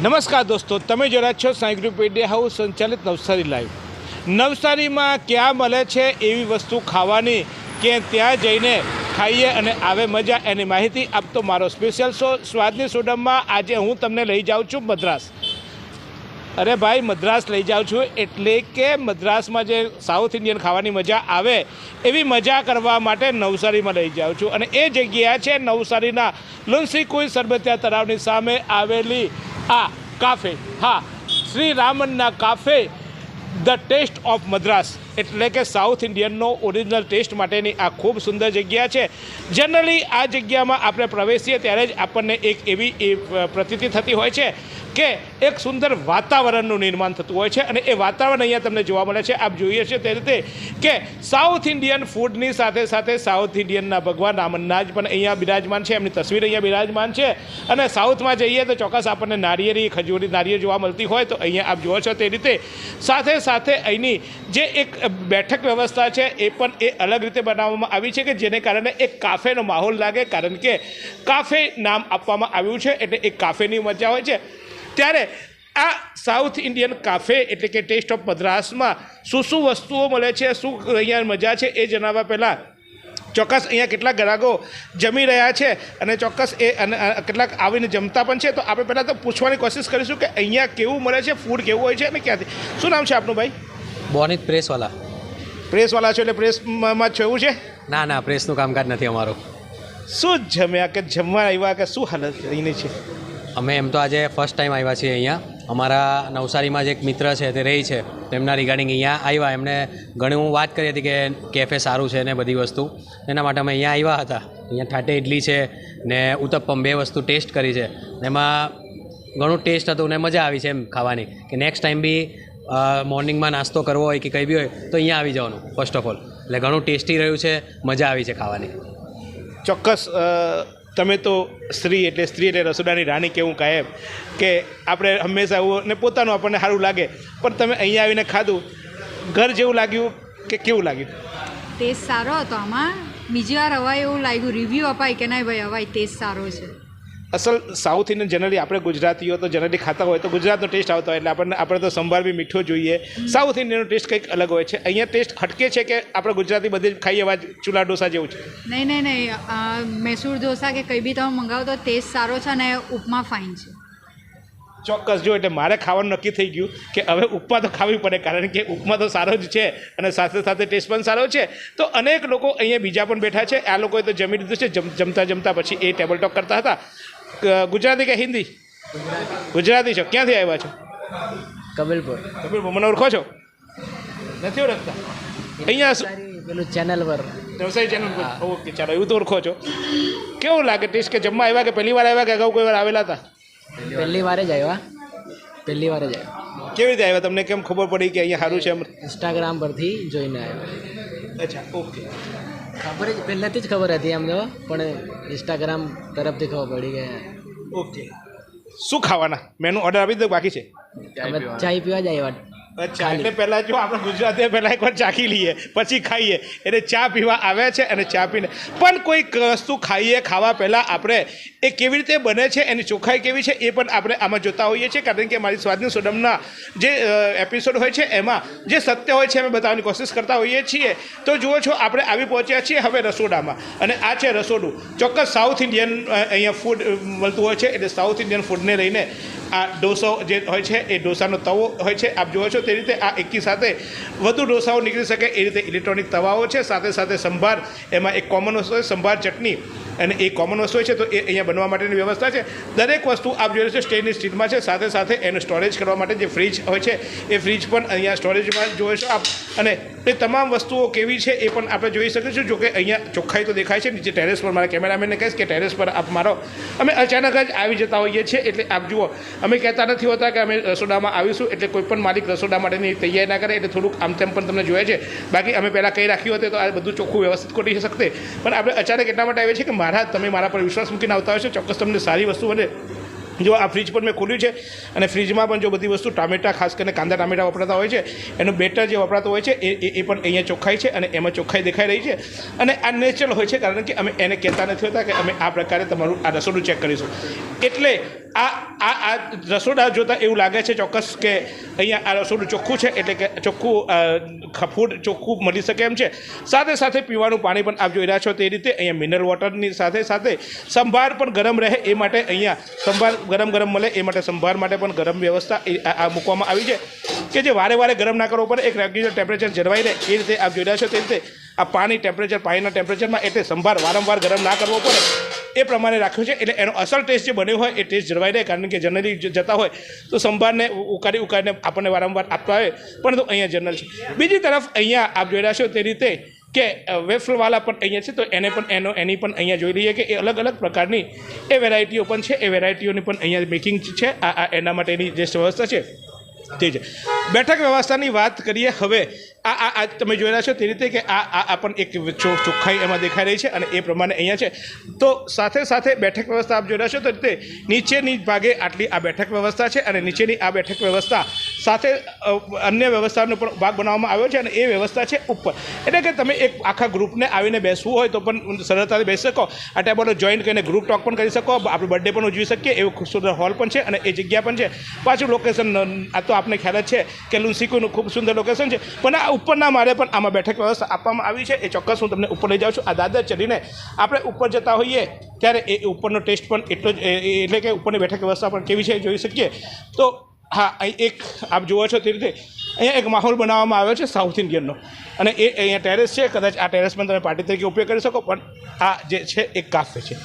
નમસ્કાર દોસ્તો, તમે જરા છો સાંઈ ગ્રુપ મીડિયા હાઉસ સંચાલિત નવસારી લાઈવ. નવસારીમાં ક્યાં મળે છે એવી વસ્તુ ખાવાની કે ત્યાં જઈને ખાઈએ અને આવે મજા, એની માહિતી આપતો મારો સ્પેશિયલ શો સ્વાદની સોડમમાં આજે હું તમને લઈ જાઉં છું મદ્રાસ. અરે ભાઈ, મદ્રાસ લઈ જાઉં છું એટલે કે મદ્રાસમાં જે સાઉથ ઇન્ડિયન ખાવાની મજા આવે એવી મજા કરવા માટે નવસારીમાં લઈ જાઉં છું. અને એ જગ્યા છે નવસારીના લુન્સી કુઈ સરબતિયા તળાવની સામે આવેલી આ કાફે. હા, શ્રી રામનના cafe, the taste of Madras, એટલે કે સાઉથ ઇન્ડિયનનો ઓરિજિનલ ટેસ્ટ માટેની આ ખૂબ સુંદર જગ્યા છે. જનરલી આ જગ્યામાં આપણે પ્રવેશીએ ત્યારે જ આપણને એક એવી પ્રતીતિ થતી હોય છે કે એક સુંદર વાતાવરણનું નિર્માણ થતું હોય છે. અને એ વાતાવરણ અહીંયા તમને જોવા મળે છે. આપ જોઈએ છે તે રીતે કે સાઉથ ઇન્ડિયન ફૂડની સાથે સાથે સાઉથ ઇન્ડિયનના ભગવાન રામનના જ પણ અહીંયા બિરાજમાન છે. એમની તસવીર અહીંયા બિરાજમાન છે. અને સાઉથમાં જઈએ તો ચોક્કસ આપણને નારિયેળી, ખજૂરી, નારિયેળ જોવા મળતી હોય તો અહીંયા આપ જુઓ છો તે રીતે સાથે સાથે અહીંની જે એક બેઠક વ્યવસ્થા છે એ પણ એ અલગ રીતે બનાવવામાં આવી છે કે જેને કારણે એક કાફેનો માહોલ લાગે. કારણ કે કાફે નામ આપવામાં આવ્યું છે એટલે એક કાફેની મજા હોય છે. ત્યારે આ સાઉથ ઇન્ડિયન કાફે એટલે કે ટેસ્ટ ઓફ મદ્રાસમાં શું શું વસ્તુઓ મળે છે, શું અહીંયા મજા છે એ જણાવવા પહેલાં ચોક્કસ અહીંયા કેટલાક ગ્રાહકો જમી રહ્યા છે અને ચોક્કસ એ કેટલાક આવીને જમતા પણ છે. તો આપણે પહેલાં તો પૂછવાની કોશિશ કરીશું કે અહીંયા કેવું મળે છે, ફૂડ કેવું હોય છે અને ક્યાંથી. શું નામ છે આપનું ભાઈ? બોનિત પ્રેસવાલા. પ્રેસવાલા છો એટલે પ્રેસમાં જ એવું છે? ના ના, પ્રેસનું કામકાજ નથી અમારું. શું જમ્યા કે જમવા આવ્યા કે શું હાલત અહીંની છે? અમે એમ તો આજે ફર્સ્ટ ટાઈમ આવ્યા છીએ અહીંયા. અમારા નવસારીમાં જ એક મિત્ર છે તે રહી છે, તેમના રિગાર્ડિંગ અહીંયા આવ્યા. એમને ઘણી હું વાત કરી હતી કે કેફે સારું છે ને બધી વસ્તુ, એના માટે અમે અહીંયા આવ્યા હતા. અહીંયા ઠાટે ઇડલી છે ને ઉત્તપમ, બે વસ્તુ ટેસ્ટ કરી છે. એમાં ઘણું ટેસ્ટ હતું ને મજા આવી છે એમ ખાવાની કે નેક્સ્ટ ટાઈમ બી મોર્નિંગમાં નાસ્તો કરવો હોય કે કંઈ બી હોય તો અહીંયા આવી જવાનું ફર્સ્ટ ઓફ ઓલ. એટલે ઘણું ટેસ્ટી રહ્યું છે, મજા આવી છે ખાવાની. ચોક્કસ. તમે તો સ્ત્રી એટલે રસોડાની રાણી કેવું કાયમ કે આપણે હંમેશા એવું ને પોતાનું આપણને સારું લાગે, પણ તમે અહીંયા આવીને ખાધું, ઘર જેવું લાગ્યું કે કેવું લાગ્યું? ટેસ્ટ સારો હતો. આમાં બીજી વાર હવાય એવું લાગ્યું, રિવ્યૂ અપાય કે ના ભાઈ હવાય ટેસ્ટ સારો છે. અસલ સાઉથ ઇન્ડિયન જનરલી આપણે ગુજરાતીઓ તો જનરલી ખાતા હોય તો ગુજરાતનો ટેસ્ટ આવતો હોય એટલે આપણે તો સંભાર બી મીઠો જોઈએ. સાઉથ ઇન્ડિયનનો ટેસ્ટ કંઈક અલગ હોય છે. અહીંયા ટેસ્ટ હટકે છે કે આપણે ગુજરાતી બધે જ ખાઈએ એવા ચૂલા ઢોસા જેવું છે? નહીં, મૈસૂર ઢોસા કે કંઈ બી તમે મંગાવો તો ટેસ્ટ સારો છે અને ઉપમા ફાઇન છે. ચોક્કસ. જો એટલે મારે ખાવાનું નક્કી થઈ ગયું કે હવે ઉપમા તો ખાવી પડે, કારણ કે ઉપમા તો સારો જ છે અને સાથે સાથે ટેસ્ટ પણ સારો છે. તો અનેક લોકો અહીંયા બીજા પણ બેઠા છે. આ લોકોએ તો જમી લીધું છે. જમતા પછી એ ટેબલ ટોક કરતા હતા. ગુજરાતી કે હિન્દી? ગુજરાતી છો. ક્યાંથી આવ્યા છો? કબીલપુર. મને ઓળખો છો? નથી ઓળખતા? અહીંયા પેલું ચેનલ પર, નવસારી ચેનલ પર. ઓકે, ચાલો, એવું તો ઓળખો છો. કેવું લાગે ટેસ્ટ? કે જમવા આવ્યા કે પહેલી વાર આવ્યા કે અગાઉ કોઈ વાર આવેલા હતા? પહેલી વાર જ આવ્યા. કેવી રીતે આવ્યા? તમને કેમ ખબર પડી કે અહીંયા સારું છે? ઇન્સ્ટાગ્રામ પરથી જોઈને આવ્યા. અચ્છા, ઓકે. ખબર જ પહેલાંથી જ ખબર હતી એમ તો, પણ ઇન્સ્ટાગ્રામ તરફથી ખબર પડી કે. ઓકે. શું ખાવાના? મેનુ ઓર્ડર આપી દો, બાકી છે? અમે ચાય પીવા જ આવ્યા. અચ્છા, એટલે પહેલાં જો આપણે ગુજરાતીઓ પહેલાં એકવાર ચાખી લઈએ પછી ખાઈએ. એટલે ચા પીવા આવ્યા છે અને ચા પીને પણ કોઈક વસ્તુ ખાવા પહેલાં આપણે એ કેવી રીતે બને છે, એની ચોખ્ખાઈ કેવી છે એ પણ આપણે આમાં જોતા હોઈએ છીએ. કારણ કે મારી સ્વાદની સોડમના જે એપિસોડ હોય છે એમાં જે સત્ય હોય છે અમે બતાવવાની કોશિશ કરતા હોઈએ છીએ. તો જુઓ છો, આપણે આવી પહોંચ્યા છીએ હવે રસોડામાં, અને આ છે રસોડું. ચોક્કસ સાઉથ ઇન્ડિયન અહીંયા ફૂડ મળતું હોય છે. એટલે સાઉથ ઇન્ડિયન ફૂડને લઈને આ ઢોસો જે હોય છે એ ઢોસાનો તવો હોય છે. આપ જુઓ છો તે રીતે આ એકી સાથે વધુ ઢોસાઓ નીકળી શકે એ રીતે ઇલેક્ટ્રોનિક તવાઓ છે. સાથે સાથે સંભાર, એમાં એક કોમન વસ્તુ હોય સંભાર ચટણી, અને એ કોમન વસ્તુ હોય છે તો એ અહીંયા બનવા માટેની વ્યવસ્થા છે. દરેક વસ્તુ આપ જોઈ છે સ્ટેનલેસ સ્ટીલમાં છે. સાથે સાથે એનું સ્ટોરેજ કરવા માટે જે ફ્રીજ હોય છે એ ફ્રીજ પણ અહીંયા સ્ટોરેજમાં જોઈ છો આપ. અને એ તમામ વસ્તુઓ કેવી છે એ પણ આપણે જોઈ શકીશું. જોકે અહીંયા ચોખ્ખાઈ તો દેખાય છે. નીચે ટેરેસ પર મારા કેમેરામેનને કહીશ કે ટેરેસ પર આપ મારો. અમે અચાનક જ આવી જતા હોઈએ છીએ એટલે આપ જુઓ, અમે કહેતા નથી હોતા કે અમે રસોડામાં આવીશું એટલે કોઈ પણ માલિક રસોડા માટેની તૈયારી ના કરે. એટલે થોડુંક આમ તેમ પણ તમને જોયા છે. બાકી અમે પહેલાં કહી રાખ્યું હતું તો આ બધું ચોખ્ખું વ્યવસ્થિત કરી શકતે. પણ આપણે અચાનક એટલા માટે આવીએ છીએ કે તમે મારા પર વિશ્વાસ મૂકીને આવતા હોય છે. ચોક્કસ તમને સારી વસ્તુ બને જો આ ફ્રીજ પણ મેં ખોલ્યું છે અને ફ્રીજમાં પણ જો બધી વસ્તુ ટામેટાં ખાસ કરીને કાંદા ટામેટાં વપરાતા હોય છે એનું બેટર જે વપરાતું હોય છે એ પણ અહીંયા ચોખ્ખાઈ છે અને એમાં ચોખ્ખાઈ દેખાઈ રહી છે અને આ નેચરલ હોય છે કારણ કે અમે એને કહેતા નથી હોતા કે અમે આ પ્રકારે તમારું આ રસોડું ચેક કરીશું એટલે આ રસોડા જોતાં એવું લાગે છે ચોક્કસ કે અહીંયા આ રસોડું ચોખ્ખું છે એટલે કે ચોખ્ખું ફૂડ ચોખ્ખું મળી શકે એમ છે સાથે સાથે પીવાનું પાણી પણ આપ જોઈ રહ્યા છો તે રીતે અહીંયા મિનરલ વોટરની સાથે સાથે સંભાર પણ ગરમ રહે એ માટે અહીંયા સંભાર ગરમ મળે એ માટે સંભાર માટે પણ ગરમ વ્યવસ્થા આ મૂકવામાં આવી છે કે જે વારે વારે ગરમ ના કરવો પડે એક રેગ્યુલર ટેમ્પરેચર જળવાઈ રહે એ રીતે આપ જોઈ રહ્યા છો તે રીતે આ પાણીના ટેમ્પરેચરમાં એટલે સંભાર વારંવાર ગરમ ના કરવો પડે એ પ્રમાણે રાખ્યું છે એટલે એનો અસલ ટેસ્ટ જે બન્યો હોય એ ટેસ્ટ જળવાઈ રહે કારણ કે જનરલી જતા હોય તો સંભારને ઉકાળીને આપણને વારંવાર આપતા હોય પરંતુ અહીંયા જનરલ છે બીજી તરફ અહીંયા આપ જોઈ રહ્યા છો તે રીતે કે વેફરવાલા પણ અહીંયા છે તો એની પણ અહીંયા જોઈ લઈએ કે એ અલગ અલગ પ્રકારની એ વેરાયટીઓ પણ છે એ વેરાયટીઓની પણ અહીંયા મેકિંગ છે એના માટેની જે વ્યવસ્થા છે તે છે બેઠક વ્યવસ્થાની વાત કરીએ હવે આ તમે જોઈ રહ્યા છો તે રીતે કે આ પણ એક ચોખ્ખાઈ એમાં દેખાઈ રહી છે અને એ પ્રમાણે અહીંયા છે તો સાથે સાથે બેઠક વ્યવસ્થા આપ જોઈ રહ્યા છો તો રીતે નીચેની ભાગે આટલી આ બેઠક વ્યવસ્થા છે અને નીચેની આ બેઠક વ્યવસ્થા સાથે અન્ય વ્યવસ્થાનો પણ ભાગ બનાવવામાં આવ્યો છે અને એ વ્યવસ્થા છે ઉપર એટલે કે તમે એક આખા ગ્રુપને આવીને બેસવું હોય તો પણ સરળતાથી બેસી શકો આ ટેબલો જોઈન્ટ કરીને ગ્રુપ ટોક પણ કરી શકો આપણે બર્થડે પણ ઉજવી શકીએ એવું ખૂબ સુંદર હોલ પણ છે અને એ જગ્યા પણ છે પાછું લોકેશન આ તો આપને ખ્યાલ જ છે કે લુન્સીકુનું ખૂબ સુંદર લોકેશન છે પણ આ ઉપરના મારે પણ આમાં બેઠક વ્યવસ્થા આપવામાં આવી છે એ ચોક્કસ હું તમને ઉપર લઈ જાઉં છું આ દાદર ચડીને આપણે ઉપર જતા હોઈએ ત્યારે એ ઉપરનો ટેસ્ટ પણ એટલો જ એટલે કે ઉપરની બેઠક વ્યવસ્થા પણ કેવી છે જોઈ શકીએ તો હા અહીં એક આપ જુઓ છો તે રીતે અહીંયા એક માહોલ બનાવવામાં આવ્યો છે સાઉથ ઇન્ડિયનનો અને એ અહીંયા ટેરેસ છે કદાચ આ ટેરેસ પણ તમે પાર્ટી તરીકે ઉપયોગ કરી શકો પણ આ જે છે એક કાફે છે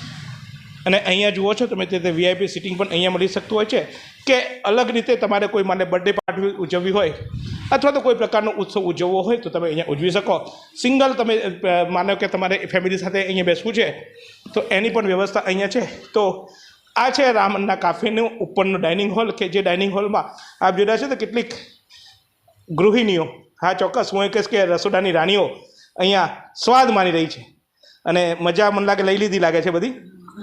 અને અહીંયા જુઓ છો તમે તે વીઆઈપી સિટિંગ પણ અહીંયા મળી શકતું હોય છે કે અલગ રીતે તમારે કોઈ મને બર્થડે પાર્ટી ઉજવવી હોય અથવા તો કોઈ પ્રકારનો ઉત્સવ ઉજવવો હોય તો તમે અહીંયા ઉજવી શકો સિંગલ તમે માનો કે તમારે ફેમિલી સાથે અહીંયા બેસવું છે તો એની પણ વ્યવસ્થા અહીંયા છે તો આ છે રામનના કાફેનું ઉપરનો ડાઇનિંગ હોલ કે જે ડાઇનિંગ હોલમાં આપ જોઈ રહ્યા છો તો કેટલીક ગૃહિણીઓ હા ચોક્કસ હું એ કહીશ કે રસોડાની રાણીઓ અહીંયા સ્વાદ માની રહી છે અને મજા મને લાગે લઈ લીધી લાગે છે બધી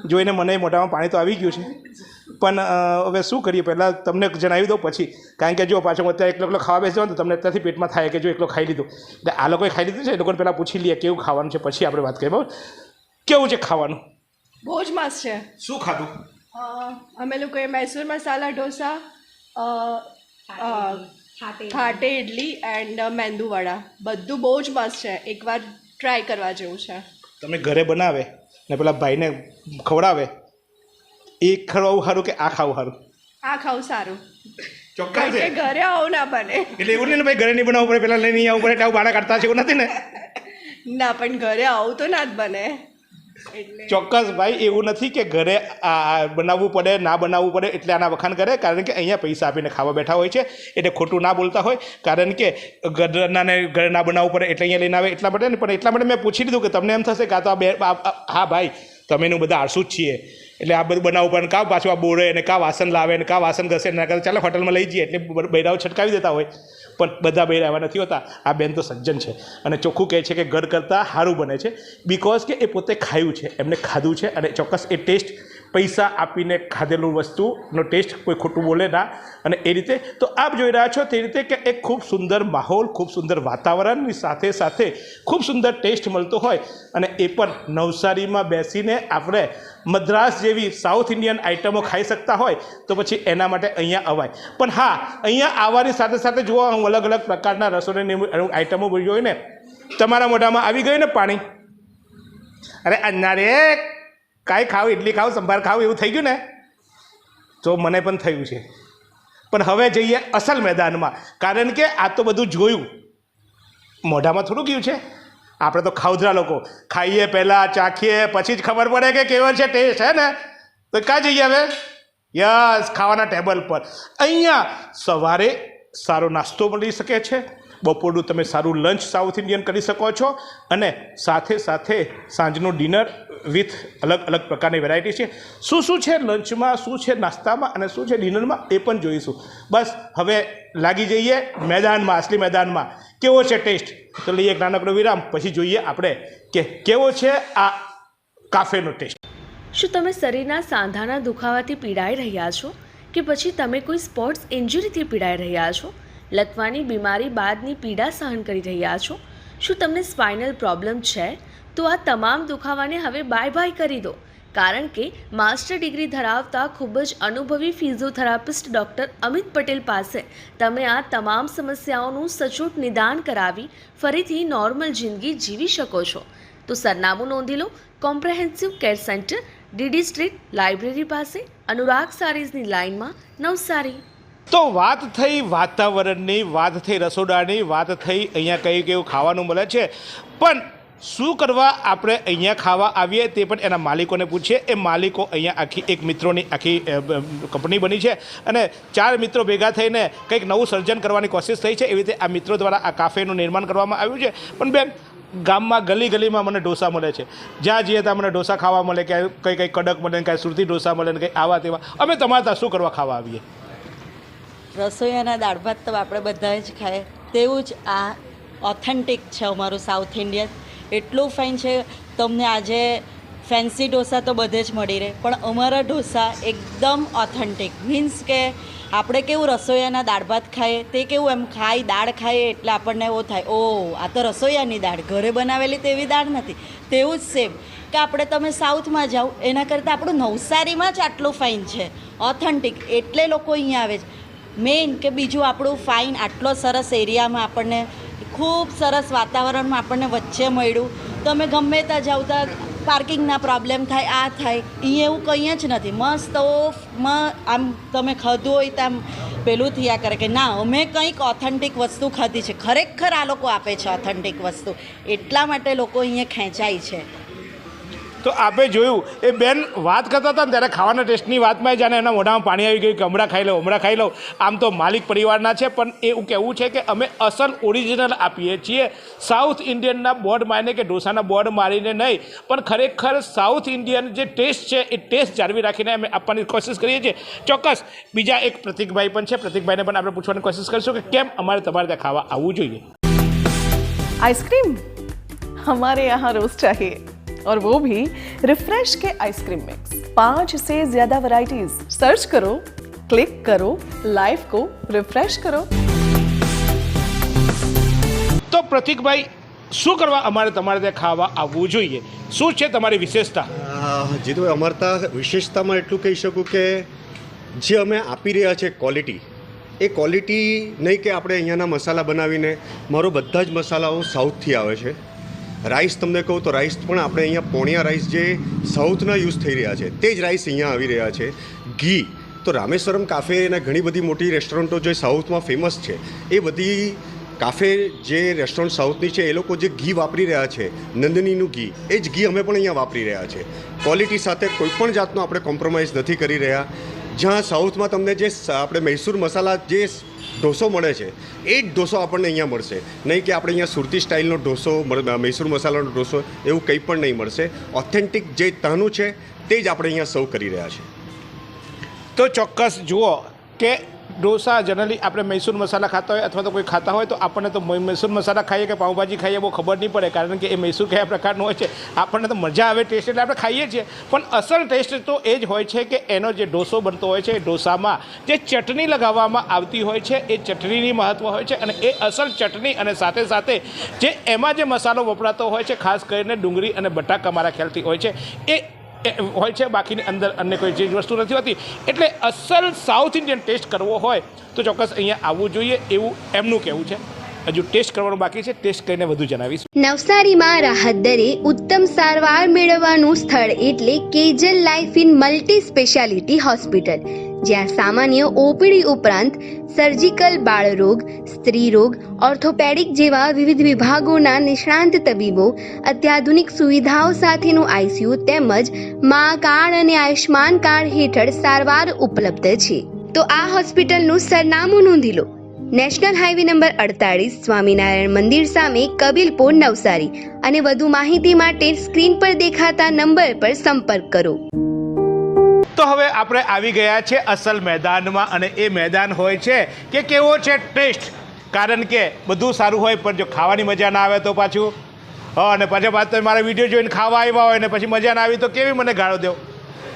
જોઈને મને મોઢામાં પાણી તો આવી ગયું છે પણ હવે શું કરીએ પહેલાં તમને જણાવી દઉં પછી કારણ કે જો પાછો અત્યારે એકલો ખાવા બેસી તો તમને અત્યારથી પેટમાં થાય કે જો એકલો ખાઈ લીધું એટલે આ લોકોએ ખાઈ લીધું છે એ લોકોને પહેલાં પૂછી લઈએ કેવું ખાવાનું છે પછી આપણે વાત કરીએ બરાબર કેવું છે ખાવાનું બહુ જ મસ્ત છે શું ખાધું અમે લોકોએ મૈસૂર મસાલા ઢોસા ખાટે ઇડલી એન્ડ મેંદુવડા બધું બહુ જ મસ્ત છે એકવાર ટ્રાય કરવા જેવું છે તમે ઘરે બનાવે ને પેલા ભાઈને ખવડાવે એ ખવડાવવું સારું કે આ ખાવું સારું આ ખાવું સારું ચોક્કસ કે ઘરે આવું ના બને એટલે એવું નહીં ને ભાઈ ઘરે નહીં બનાવવું પડે પેલા લઈને નહીં આવવું પડે એટલે આવું બાળા કાઢતા છે એવું નથી ને ના પણ ઘરે આવું તો ના જ બને એટલે ચોક્કસ ભાઈ એવું નથી કે ઘરે આ બનાવવું પડે ના બનાવવું પડે એટલે આના વખાણ કરે કારણ કે અહીંયા પૈસા આપીને ખાવા બેઠા હોય છે એટલે ખોટું ના બોલતા હોય કારણ કે ઘરનાને ઘરે ના બનાવવું પડે એટલે અહીંયા લઈને આવે એટલા માટે ને પણ એટલા માટે મેં પૂછી લીધું કે તમને એમ થશે કે આ તો હા ભાઈ તમે એનું બધા આળસુ જ છીએ એટલે આ બધું બનાવવું પડે કાં પાછું આ બોરે ને કાં વાસણ લાવે ને કાં વાસણ ઘસે ના કરે ચાલો હોટલમાં લઈ જઈએ એટલે બૈરાઓ છટકાવી દેતા હોય પણ બધા બૈરા એવા નથી હોતા આ બેન તો સજ્જન છે અને ચોખ્ખું કહે છે કે ઘર કરતાં સારું બને છે બિકોઝ કે એ પોતે ખાયું છે એમને ખાધું છે અને ચોક્કસ એ ટેસ્ટ પૈસા આપીને ખાધેલું વસ્તુનો ટેસ્ટ કોઈ ખોટું બોલે ના અને એ રીતે તો આપ જોઈ રહ્યા છો તે રીતે કે એક ખૂબ સુંદર માહોલ ખૂબ સુંદર વાતાવરણની સાથે સાથે ખૂબ સુંદર ટેસ્ટ મળતો હોય અને એ પણ નવસારીમાં બેસીને આપણે મદ્રાસ જેવી સાઉથ ઇન્ડિયન આઇટમો ખાઈ શકતા હોય તો પછી એના માટે અહીંયા અવાય પણ હા અહીંયા આવવાની સાથે સાથે જુઓ હું અલગ અલગ પ્રકારના રસોઈની આઇટમો જોઈને તમારા મોઢામાં આવી ગયું ને પાણી અરે અન્ના રે કાંઈ ખાવ ઇડલી ખાવ સંભાર ખાવ એવું થઈ ગયું ને તો મને પણ થયું છે પણ હવે જઈએ અસલ મેદાનમાં કારણ કે આ તો બધું જોયું મોઢામાં થોડું ગયું છે આપણે તો ખાવધરા લોકો ખાઈએ પહેલાં ચાખીએ પછી જ ખબર પડે કે કેવો છે ટેસ્ટ હે ને તો કાં જઈએ હવે યસ ખાવાના ટેબલ પર અહીંયા સવારે સારો નાસ્તો મળી શકે છે બપોરનું તમે સારું લંચ સાઉથ ઇન્ડિયન કરી શકો છો અને સાથે સાથે સાંજનું ડિનર વિથ અલગ અલગ પ્રકારની વેરાયટી છે શું છે લંચમાં શું છે નાસ્તામાં અને શું છે ડિનરમાં એ પણ જોઈશું બસ હવે લાગી જઈએ મેદાનમાં અસલી મેદાનમાં કેવો છે ટેસ્ટ તો લઈએ એક નાનકડો વિરામ પછી જોઈએ આપણે કે કેવો છે આ કાફેનો ટેસ્ટ શું તમે શરીરના સાંધાના દુખાવાથી પીડાઈ રહ્યા છો કે પછી તમે કોઈ સ્પોર્ટ્સ ઇન્જરીથી પીડાઈ રહ્યા છો? લકવાની બીમારી બાદની પીડા સહન કરી રહ્યા છો? શું તમને સ્પાઇનલ પ્રોબ્લેમ છે? તો આ તમામ દુખાવાને હવે બાય બાય કરી દો, કારણ કે માસ્ટર ડિગ્રી ધરાવતા ખૂબ જ અનુભવી ફિઝિયોથેરાપિસ્ટ ડૉક્ટર અમિત પટેલ પાસે તમે આ તમામ સમસ્યાઓનું સચોટ નિદાન કરાવી ફરીથી નોર્મલ જિંદગી જીવી શકો છો. તો સરનામું નોંધી લો. Comprehensive care centre, DD street, library પાસે, અનુરાગ સારીઝની લાઇનમાં, નવસારી. તો વાત થઈ વાતાવરણની, વાત થઈ રસોડાની, વાત થઈ અહીંયા કઈ કેવું ખાવાનું મળે છે, પણ શું કરવા આપણે અહીંયા ખાવા આવીએ તે પણ એના માલિકોને પૂછીએ. એ માલિકો અહીંયા આખી એક મિત્રોની આખી કંપની બની છે અને 4 મિત્રો ભેગા થઈને કંઈક નવું સર્જન કરવાની કોશિશ થઈ છે. એવી રીતે આ મિત્રો દ્વારા આ કાફેનું નિર્માણ કરવામાં આવ્યું છે. પણ બેન, ગામમાં ગલીમાં મને ઢોસા મળે છે, જ્યાં જઈએ ત્યાં મને ઢોસા ખાવા મળે, કે કંઈ કડક મળે, કંઈ સુરતી ઢોસા મળે ને કંઈ આવા તેવા. અમે તમારે ત્યાં શું કરવા ખાવા આવીએ? રસોઈયાના દાળ ભાત તો આપણે બધા જ ખાય, તેવું જ આ ઓથેન્ટિક છે અમારું સાઉથ ઇન્ડિયન. એટલું ફાઇન છે. તમને આજે ફેન્સી ઢોસા તો બધે જ મળી રહે, પણ અમારા ઢોસા એકદમ ઓથેન્ટિક. મીન્સ કે આપણે કેવું રસોઈયાના દાળ ભાત ખાઈએ, તે કેવું એમ ખાઈ દાળ ખાઈએ એટલે આપણને એવો થાય, ઓ આ તો રસોઈયાની દાળ, ઘરે બનાવેલી તેવી દાળ નથી. તેવું જ સેમ કે આપણે તમે સાઉથમાં જાઓ એના કરતાં આપણું નવસારીમાં જ આટલું ફાઇન છે, ઓથેન્ટિક, એટલે લોકો અહીંયા આવે છે. મેઇન કે બીજું આપણું ફાઇન, આટલો સરસ એરિયામાં આપણને ખૂબ સરસ વાતાવરણમાં આપણને વચ્ચે મળ્યું. તમે ગમે ત્યાં જાઓ ત્યાં પાર્કિંગના પ્રોબ્લેમ થાય, આ થાય. અહીંયા એવું કંઈ જ નથી. મસ્ત આમ તમે ખાધું હોય તો આમ પેલું થયા કરે કે ના અમે કંઈક ઓથેન્ટિક વસ્તુ ખાધી છે. ખરેખર આ લોકો આપે છે ઓથેન્ટિક વસ્તુ, એટલા માટે લોકો અહીંયા ખેંચાય છે. તો આપણે જોયું એ બેન વાત કરતા હતા ને ત્યારે ખાવાના ટેસ્ટની વાતમાં જાણે એના મોઢામાં પાણી આવી ગયું કે હમણાં ખાઈ લઉં. આમ તો માલિક પરિવારના છે, પણ એવું કહેવું છે કે અમે અસલ ઓરિજિનલ આપીએ છીએ. સાઉથ ઇન્ડિયનના બોર્ડ મારીને કે ઢોસાના બોર્ડ મારીને નહીં, પણ ખરેખર સાઉથ ઇન્ડિયન જે ટેસ્ટ છે એ ટેસ્ટ જાળવી રાખીને અમે આપવાની કોશિશ કરીએ છીએ. ચોક્કસ બીજા એક પ્રતિકભાઈ પણ છે, પ્રતિકભાઈને પણ આપણે પૂછવાની કોશિશ કરીશું કે કેમ અમારે તમારે ત્યાં ખાવા આવવું જોઈએ. आइसक्रीम हमारे यहाँ रोज चाहिए, और वो भी रिफ्रेश के आइसक्रीम मिक्स. 5 से ज्यादा वैरायटीज. सर्च करो, क्लिक करो, लाइफ को रिफ्रेश करो. તો પ્રતિકભાઈ, શું કરવા અમારે તમારે ત્યાં ખાવા આવવું જોઈએ? શું છે તમારી વિશેષતા? જીતુ, અમારે ત્યાં વિશેષતામાં એટલું કહી શકું કે જે અમે આપી રહ્યા છે ક્વોલિટી, એ ક્વોલિટી નહીં કે આપણે અહીંયાના મસાલા બનાવીને, મારો બધા જ મસાલાઓ સાઉથથી આવે છે. રાઈસ તમને કહું તો રાઈસ પણ આપણે અહીંયા પોણિયા રાઈસ જે સાઉથના યુઝ થઈ રહ્યા છે તે જ રાઈસ અહીંયા આવી રહ્યા છે. ઘી તો રામેશ્વરમ કાફે અને ઘણી બધી મોટી રેસ્ટોરન્ટો જે સાઉથમાં ફેમસ છે, એ બધી કાફે જે રેસ્ટોરન્ટ સાઉથની છે એ લોકો જે ઘી વાપરી રહ્યા છે, નંદનીનું ઘી, એ જ ઘી અમે પણ અહીંયા વાપરી રહ્યા છે. ક્વોલિટી સાથે કોઈ પણ જાતનો આપણે કોમ્પ્રોમાઇઝ નથી કરી રહ્યા. જ્યાં સાઉથમાં તમને જે આપણે મૈસૂર મસાલા જે ઢોસો મળે છે એ જ ઢોસો આપણને અહીંયા મળશે. નહીં કે આપણે અહીંયા સુરતી સ્ટાઇલનો ઢોસો, મૈસૂર મસાલાનો ઢોસો, એવું કંઈ પણ નહીં મળશે. ઓથેન્ટિક જે ત્યાંનું છે તે જ આપણે અહીંયા સર્વ કરી રહ્યા છીએ. તો ચોક્કસ જુઓ કે ઢોસા જનરલી આપણે મૈસૂર મસાલા ખાતા હોય અથવા તો કોઈ ખાતા હોય તો આપણને તો મૈસૂર મસાલા ખાઈએ કે પાઉંભાજી ખાઈએ બહુ ખબર નહીં પડે, કારણ કે એ મૈસૂર કયા પ્રકારનું હોય છે. આપણને તો મજા આવે ટેસ્ટ એટલે આપણે ખાઈએ છીએ, પણ અસલ ટેસ્ટ તો એ જ હોય છે કે એનો જે ઢોસો બનતો હોય છે એ ઢોસામાં જે ચટણી લગાવવામાં આવતી હોય છે એ ચટણીની મહત્ત્વ હોય છે. અને એ અસલ ચટણી અને સાથે સાથે જે એમાં જે મસાલો વપરાતો હોય છે, ખાસ કરીને ડુંગળી અને બટાકા મારા ખ્યાલથી હોય છે, એ હોય છે. બાકીની અંદર અન્ય કોઈ ચીજ વસ્તુ નથી હોતી. એટલે અસલ સાઉથ ઇન્ડિયન ટેસ્ટ કરવો હોય તો ચોક્કસ અહીંયા આવવું જોઈએ એવું એમનું કહેવું છે. હજુ ટેસ્ટ કરવાનું બાકી છે, ટેસ્ટ કરીને વધુ જણાવીશું. નવસારીમાં રાહત દરે ઉત્તમ સારવાર મેળવવાનું સ્થળ એટલે Kejal life in multi speciality hospital, જ્યાં સામાન્ય ઓપીડી ઉપરાંત સર્જિકલ, બાળરોગ, સ્ત્રી રોગ, ઓર્થોપેડિક જેવા વિવિધ વિભાગોના નિષ્ણાંત તબીબો, અત્યાધુનિક સુવિધાઓ સાથેનું આઈસીયુ તેમજ મા કાર્ડ અને આયુષ્માન કાર્ડ હેઠળ સારવાર ઉપલબ્ધ છે. તો આ હોસ્પિટલનું સરનામું નોંધી લો. નેશનલ હાઈવે નંબર 48, સ્વામિનારાયણ મંદિર સામે, કબીલપુર, નવસારી. અને વધુ માહિતી માટે સ્ક્રીન પર દેખાતા નંબર પર સંપર્ક કરો. તો હવે આપણે આવી ગયા છે અસલ મેદાનમાં, અને એ મેદાન હોય છે કે કેવો છે ટેસ્ટ. કારણ કે બધું સારું હોય પણ જો ખાવાની મજા ના આવે તો પાછું અને પાછા તમે મારા વિડીયો જોઈને ખાવા આવ્યા હોય ને પછી મજા ના આવી તો કેવી મને ગાળો દેવો.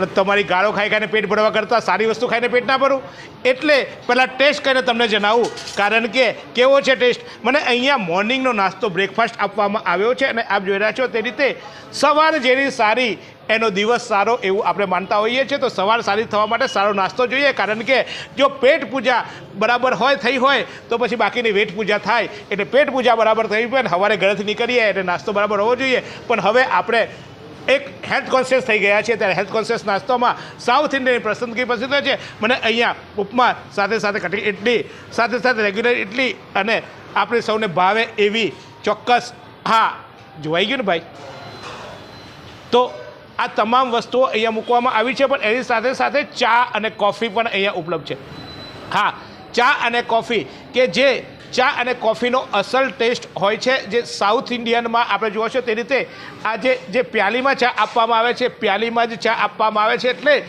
તમારી ગાળો ખાઈ ખાઈને પેટ ભરવા કરતાં સારી વસ્તુ ખાઈને પેટ ના ભરું. એટલે પહેલાં ટેસ્ટ કરીને તમને જણાવું, કારણ કે કેવો છે ટેસ્ટ. મને અહીંયા મોર્નિંગનો નાસ્તો બ્રેકફાસ્ટ આપવામાં આવ્યો છે અને આપ જોઈ રહ્યા છો તે રીતે સવાર જેની સારી એનો દિવસ સારો એવું આપણે માનતા હોઈએ છીએ. તો સવાર સારી થવા માટે સારો નાસ્તો જોઈએ, કારણ કે જો પેટ પૂજા બરાબર થઈ હોય તો પછી બાકીની વેટ પૂજા થાય. એટલે પેટ પૂજા બરાબર થઈ હોય ને સવારે ઘરેથી નીકળીએ એટલે નાસ્તો બરાબર હોવો જોઈએ. પણ હવે આપણે એક હેલ્થ કોન્શિયસ થઈ ગયા છે, ત્યારે હેલ્થ કોન્શિયસ નાસ્તોમાં સાઉથ ઇન્ડિયનની પસંદગી પસંદ છે. મને અહીંયા ઉપમા સાથે સાથે કટકી ઇડલી સાથે સાથે રેગ્યુલર ઇડલી અને આપણે સૌને ભાવે એવી ચોક્કસ, હા જોવાઈ ગયું ને ભાઈ. તો આ તમામ વસ્તુઓ અહીંયા મૂકવામાં આવી છે, પણ એની સાથે સાથે ચા અને કોફી પણ અહીંયા ઉપલબ્ધ છે. હા, ચા અને કોફી, કે જે ચા અને કોફીનો અસલ ટેસ્ટ હોય છે, જે સાઉથ ઇન્ડિયનમાં આપણે જોવો છો તે રીતે આ જે પ્યાલીમાં ચા આપવામાં આવે છે, પ્યાલીમાં જ ચા આપવામાં આવે છે. એટલે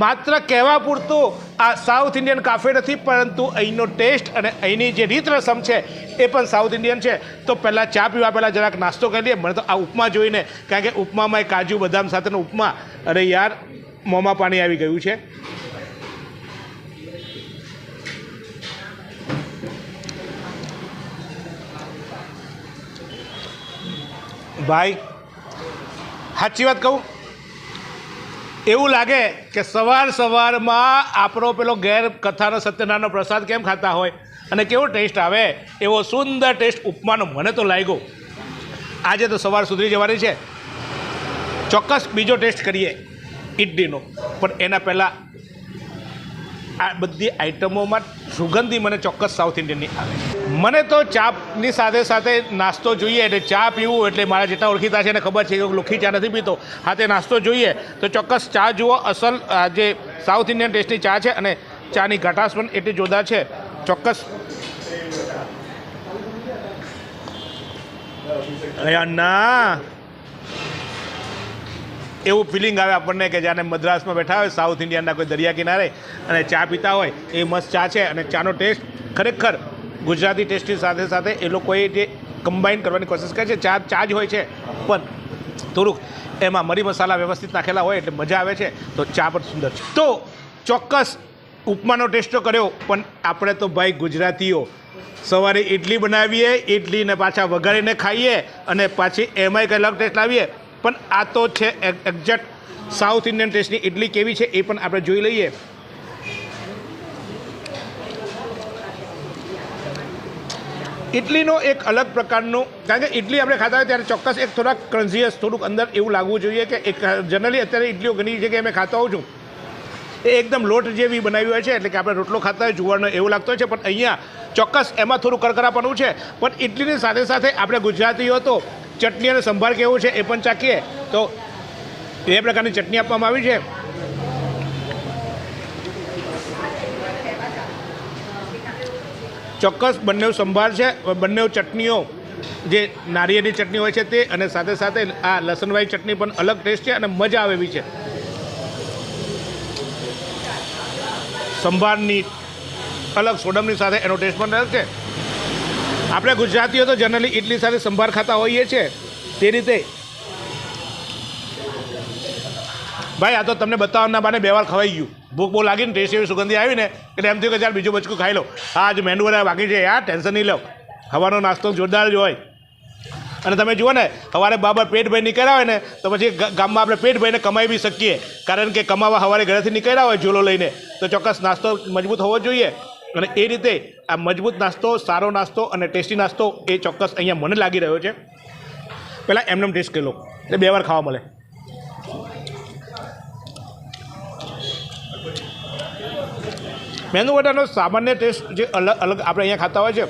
માત્ર કહેવા પૂરતું આ સાઉથ ઇન્ડિયન કાફે નથી, પરંતુ અહીંનો ટેસ્ટ અને અહીંની જે રીત રસમ છે એ પણ સાઉથ ઇન્ડિયન છે. તો પહેલાં ચા પીવા પહેલાં જરાક નાસ્તો કરી લઈએ. મને તો આ ઉપમા જોઈને, કારણ કે ઉપમામાં કાજુ બદામ સાથેનો ઉપમા, અરે યાર મોંમાં પાણી આવી ગયું છે. ભાઈ સાચી વાત કહું, એવું લાગે કે સવારમાં આપણો પેલો ઘેર કથાનો સત્યનારાયણનો પ્રસાદ કેમ ખાતા હોય અને કેવો ટેસ્ટ આવે, એવો સુંદર ટેસ્ટ ઉપમાનો મને તો લાગ્યો. આજે તો સવાર સુધરી જવાની છે. ચોક્કસ બીજો ટેસ્ટ કરીએ ઇડલીનો, પણ એના પહેલાં આ બધી આઈટમોમાં સુગંધી મને ચોક્કસ સાઉથ ઇન્ડિયનની આવે. મને તો ચાની સાથે સાથે નાસ્તો જોઈએ. એટલે ચા પીવું એટલે મારા જેટલા ઓળખીતા છે એને ખબર છે કે લોખી ચા નથી પીતો, હાથે નાસ્તો જોઈએ તો ચોક્કસ ચા જુઓ. અસલ જે સાઉથ ઇન્ડિયન ટેસ્ટની ચા છે અને ચાની ઘટાશ પણ એટલી જોરદાર છે. ચોક્કસ ના એવું ફિલિંગ આવે આપણને કે જાણે મદ્રાસમાં બેઠા હોય સાઉથ ઇન્ડિયનના કોઈ દરિયા કિનારે અને ચા પીતા હોય. એ મસ્ત ચા છે અને ચાનો ટેસ્ટ ખરેખર ગુજરાતી ટેસ્ટની સાથે સાથે એ લોકોએ જે કમ્બાઈન કરવાની કોશિશ કરે છે. ચા જ હોય છે, પણ થોડુંક એમાં મરી મસાલા વ્યવસ્થિત નાખેલા હોય એટલે મજા આવે છે. તો ચા પણ સુંદર છે. તો ચોક્કસ ઉપમાનો ટેસ્ટ તો કર્યો, પણ આપણે તો ભાઈ ગુજરાતીઓ સવારે ઇડલી બનાવીએ, ઇડલીને પાછા વઘારીને ખાઈએ અને પાછી એમાંય કંઈ અલગ ટેસ્ટ લાવીએ. પણ આ તો છે એક્ઝેક્ટ સાઉથ ઇન્ડિયન ટેસ્ટની ઇડલી કેવી છે એ પણ આપણે જોઈ લઈએ. ઇડલીનો એક અલગ પ્રકારનું, કારણ કે ઇડલી આપણે ખાતા હોય ત્યારે ચોક્કસ એક થોડાક ક્રન્ઝીયસ થોડુંક અંદર એવું લાગવું જોઈએ કે એક જનરલી અત્યારે ઇડલીઓ ઘણી જગ્યાએ મેં ખાતો હોઉં છું એ એકદમ લોટ જેવી બનાવી હોય છે, એટલે કે આપણે રોટલો ખાતા હોય જુવારનો એવું લાગતો હોય છે. પણ અહીંયા ચોક્કસ એમાં થોડું કરકરાપણું છે. પણ ઇડલીની સાથે સાથે આપણે ગુજરાતીઓ તો ચટણી અને સંભાર કેવું છે એ પણ ચાખીએ. તો એ પ્રકારની ચટણી આપવામાં આવી છે. ચોક્કસ બંને સંભાર છે, બંને ચટણીઓ જે નારિયેળની ચટણી હોય છે તે, અને સાથે સાથે આ લસણવાળી ચટણી પણ અલગ ટેસ્ટ છે અને મજા આવે એવી છે. સંભારની અલગ, સોડમની સાથે એનો ટેસ્ટ પણ અલગ છે. આપણે ગુજરાતીઓ તો જનરલી ઇડલી સાથે સંભાર ખાતા હોઈએ છીએ તે રીતે. ભાઈ આ તો તમને બતાવવાના બાને 2 વાર ખવાઈ ગયું. ભૂખ બહુ લાગીને ટેસ્ટ એવી સુગંધી આવીને એટલે એમ થયું કે ચાલ બીજું બચકું ખાઈ લો. હા આજ મેંદુ વડા બાકી છે યાર, ટેન્શન નહીં લો. હવાનો નાસ્તો જોરદાર જ હોય. અને તમે જુઓ ને સવારે બાબા પેટ ભરી નીકળ્યા હોય ને તો પછી ગામમાં આપણે પેટ ભરીને કમાઈ બી શકીએ, કારણ કે કમાવા સવારે ઘરેથી નીકળ્યા હોય ઝોલો લઈને તો ચોક્કસ નાસ્તો મજબૂત હોવો જોઈએ. અને એ રીતે આ મજબૂત નાસ્તો, સારો નાસ્તો અને ટેસ્ટી નાસ્તો એ ચોક્કસ અહીંયા મને લાગી રહ્યો છે. પહેલાં એમને ટેસ્ટ કરી લો એટલે 2 વાર ખાવા મળે. મેંદુ વડાનો સામાન્ય ટેસ્ટ જે અલગ આપણે અહીંયા ખાતા હોય છે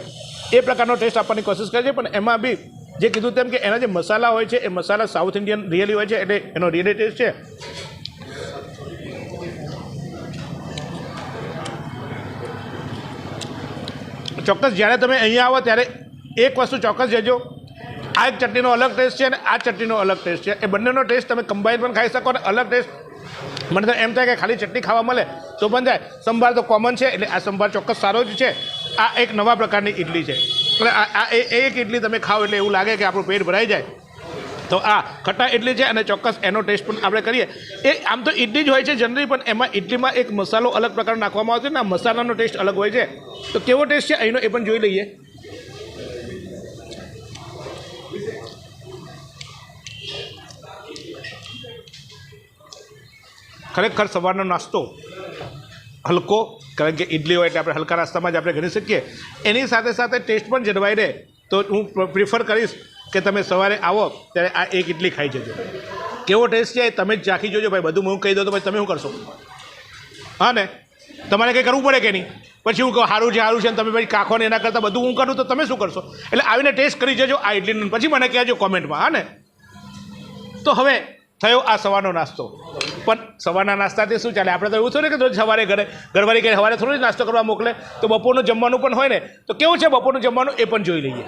એ પ્રકારનો ટેસ્ટ આપવાની કોશિશ કરે છે. પણ એમાં બી જે કીધું તેમ કે એના જે મસાલા હોય છે એ મસાલા સાઉથ ઇન્ડિયન રિયલી હોય છે, એટલે એનો રિયલી ટેસ્ટ છે. ચોક્કસ જ્યારે તમે અહીંયા આવો ત્યારે એક વસ્તુ ચોક્કસ જજો, આ એક ચટણીનો અલગ ટેસ્ટ છે અને આ ચટણીનો અલગ ટેસ્ટ છે. એ બંનેનો ટેસ્ટ તમે કમ્બાઈન પણ ખાઈ શકો અને અલગ ટેસ્ટ. મને તો એમ થાય કે ખાલી ચટણી ખાવા મળે તો પણ જાય. સંભાર તો કોમન છે એટલે આ સંભાર ચોક્કસ સારો જ છે. આ એક નવા પ્રકારની ઇડલી છે એટલે આ એક ઇડલી તમે ખાઓ એટલે એવું લાગે કે આપણું પેટ ભરાઈ જાય. તો આ ખટ્ટા ઇડલી છે અને ચોક્કસ એનો ટેસ્ટ પણ આપણે કરીએ. એ આમ તો ઇડલી જ હોય છે જનરલી, પણ એમાં ઇડલીમાં એક મસાલો અલગ પ્રકારનો નાખવામાં આવે છે ને આ મસાલાનો ટેસ્ટ અલગ હોય છે. તો કેવો ટેસ્ટ છે અહીંનો એ પણ જોઈ લઈએ. ખરેખર સવારનો નાસ્તો હલકો, કારણ કે ઇડલી હોય એટલે આપણે હલકા નાસ્તામાં જ આપણે ગણી શકીએ. એની સાથે સાથે ટેસ્ટ પણ જળવાઈ રહે તો હું પ્રિફર કરીશ કે તમે સવારે આવો ત્યારે આ એક ઇડલી ખાઈ જજો. કેવો ટેસ્ટ છે તમે જ ચાખી જોજો ભાઈ. બધું હું કહી દઉં તો ભાઈ તમે શું કરશો? હા ને, તમારે કંઈ કરવું પડે કે નહીં? પછી હું કહું સારું છે ને તમે ભાઈ કાખો ને એના કરતાં બધું હું કરું તો તમે શું કરશો? એટલે આવીને ટેસ્ટ કરી જજો આ ઇડલીનું, પછી મને કહેજો કોમેન્ટમાં. હા ને, તો હવે થયો આ સવારનો નાસ્તો. પણ સવારના નાસ્તાથી શું ચાલે? આપણે તો એવું થોડું કે રોજ સવારે ઘરવાળી કંઈ સવારે થોડું જ નાસ્તો કરવા મોકલે. તો બપોરનું જમવાનું પણ હોય ને, તો કેવું છે બપોરનું જમવાનું એ પણ જોઈ લઈએ.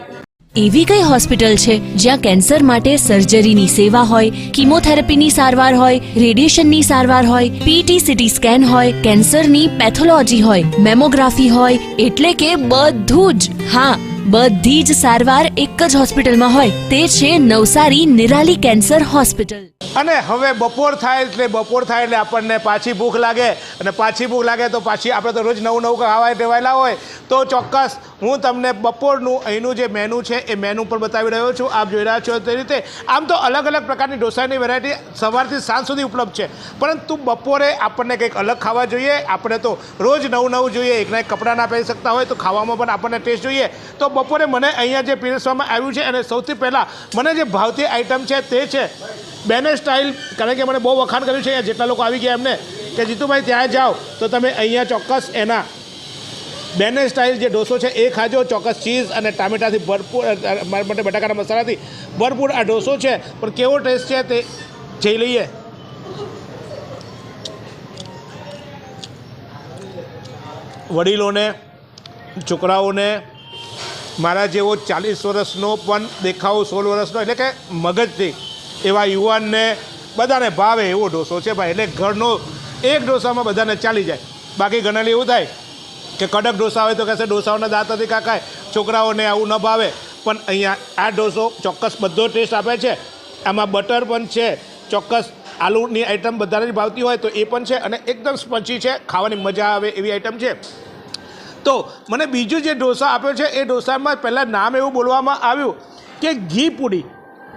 એવી કઈ હોસ્પિટલ છે જ્યાં કેન્સર માટે સર્જરીની સેવા હોય, કીમોથેરાપીની સારવાર હોય, રેડિયેશનની સારવાર હોય, પીટી સીટી સ્કેન હોય, કેન્સરની પેથોલોજી હોય, મેમોગ્રાફી હોય, એટલે કે બધું જ. હા, બધી જ સારવાર એક જ હોસ્પિટલમાં હોય. તે છે નવસારી નિરાલી કેન્સર હોસ્પિટલ. અને હવે બપોર થાય એટલે આપણને પાછી ભૂખ લાગે, અને પાછી ભૂખ લાગે તો પાછી આપણે તો રોજ નવું ખાવા ટેવાયેલા હોય. તો ચોક્કસ હું તમને બપોરનું અહીંનું જે મેનુ છે એ મેનુ પણ બતાવી રહ્યો છું. આપ જોઈ રહ્યા છો તે રીતે આમ તો અલગ અલગ પ્રકારની ઢોસાની વેરાયટી સવારથી સાંજ સુધી ઉપલબ્ધ છે, પરંતુ બપોરે આપણને કંઈક અલગ ખાવા જોઈએ. આપણે તો રોજ નવું જોઈએ, એકના એક કપડાં ના પહેરી શકતા હોય તો ખાવામાં પણ આપણને ટેસ્ટ જોઈએ. તો બપોરે મને અહીંયા જે પીરસવામાં આવ્યું છે અને સૌથી પહેલાં મને જે ભાવતી આઈટમ છે તે છે બેને સ્ટાઇલ. કારણ કે મને બહુ વખાણ કર્યું છે અહીંયા જેટલા લોકો આવી ગયા એમને કે જીતુભાઈ ત્યાં જાઓ તો તમે અહીંયા ચોક્કસ એના બેને સ્ટાઇલ જે ઢોસો છે એ ખાજો. ચોક્કસ ચીઝ અને ટામેટાથી ભરપૂર, મારા માટે બટાકાના મસાલાથી ભરપૂર આ ઢોસો છે. પણ કેવો ટેસ્ટ છે તે જોઈ લઈએ. વડીલોને, છોકરાઓને, મારા જેવો 40 વર્ષનો પણ દેખાવ 16 વર્ષનો, એટલે કે મગજથી એવા યુવાનને બધાને ભાવે એવો ઢોસો છે ભાઈ. એટલે ઘરનો એક ઢોસામાં બધાને ચાલી જાય. બાકી ઘણાને એવું થાય કે કડક ઢોસા હોય તો કહેશે ઢોસાઓના દાંત નથી કાકાય, છોકરાઓને આવું ન ભાવે. પણ અહીંયા આ ઢોસો ચોક્કસ બધો ટેસ્ટ આપે છે. આમાં બટર પણ છે, ચોક્કસ આલુની આઈટમ બધાને જ ભાવતી હોય તો એ પણ છે, અને એકદમ સ્પંચી છે, ખાવાની મજા આવે એવી આઈટમ છે. તો મને બીજું જે ઢોસા આપ્યો છે એ ઢોસામાં પહેલાં નામ એવું બોલવામાં આવ્યું કે ઘી પૂડી.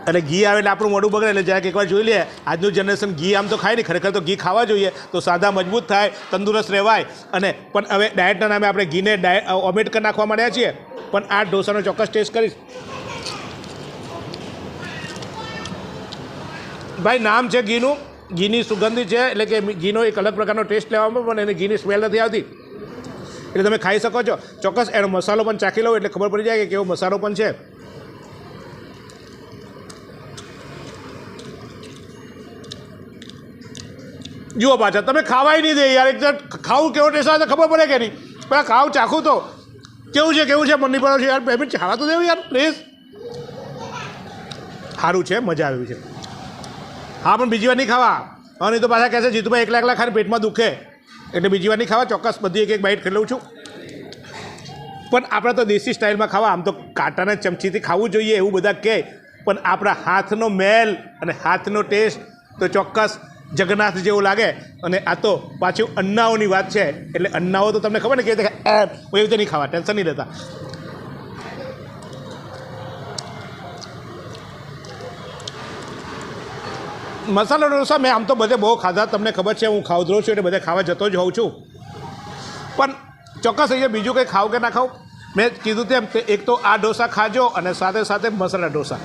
અને ઘી આવે એટલે આપણું મોઢું બગડે, એટલે જરાક એકવાર જોઈ લઈએ. આજનું જનરેશન ઘી આમ તો ખાય નહીં, ખરેખર તો ઘી ખાવા જોઈએ તો સાદા મજબૂત થાય, તંદુરસ્ત રહેવાય. અને પણ હવે ડાયટના નામે આપણે ઘીને ઓમિટ કરી નાખવા માંડ્યા છીએ. પણ આ ઢોસાનો ચોક્કસ ટેસ્ટ કરીશ. ભાઈ નામ છે ઘીનું, ઘીની સુગંધી છે, એટલે કે ઘીનો એક અલગ પ્રકારનો ટેસ્ટ લેવામાં પણ એને ઘીની સ્મેલ નથી આવતી. એટલે તમે ખાઈ શકો છો. ચોક્કસ એનો મસાલો પણ ચાખી લો એટલે ખબર પડી જાય કે કેવો મસાલો પણ છે. જુઓ પાછા તમે ખાવાય નહીં દે યાર. એક ખાવું કેવો ટેસ્ટ આવે તો ખબર પડે કે નહીં? પણ ખાવ ચાખું તો કેવું છે મનની પર છે યાર. પેમેન્ટ ખાવા તો દેવું યાર પ્લીઝ. સારું છે, મજા આવી છે. હા, પણ બીજી વાર નહીં ખાવા. હા, નહીં તો પાછા કહેશે જીતુભાઈ એકલા ખાઈને પેટમાં દુખે, એટલે બીજી વાર નહીં ખાવા. ચોક્કસ બધી એક બાઈટ ખાઈ લઉં છું. પણ આપણે તો દેશી સ્ટાઇલમાં ખાવા. આમ તો કાંટાના ચમચીથી ખાવું જોઈએ એવું બધા કહે, પણ આપણા હાથનો મેલ અને હાથનો ટેસ્ટ તો ચોક્કસ જગન્નાથ જેવું લાગે. અને આ તો પાછું અન્નાઓની વાત છે, એટલે અન્નાઓ તો તમને ખબર ને કેવી રીતે એવી રીતે નહીં ખાવા, ટેન્શન નહીં લેતા. મસાલા ઢોસા મેં આમ તો બધે બહુ ખાધા, તમને ખબર છે હું ખાવધરો છું એટલે બધે ખાવા જતો જ હોઉં છું. પણ ચોક્કસ અહીંયા બીજું કંઈ ખાવ કે ના ખાવ, મેં કીધું તેમ કે એક તો આ ઢોસા ખાજો અને સાથે સાથે મસાલા ઢોસા.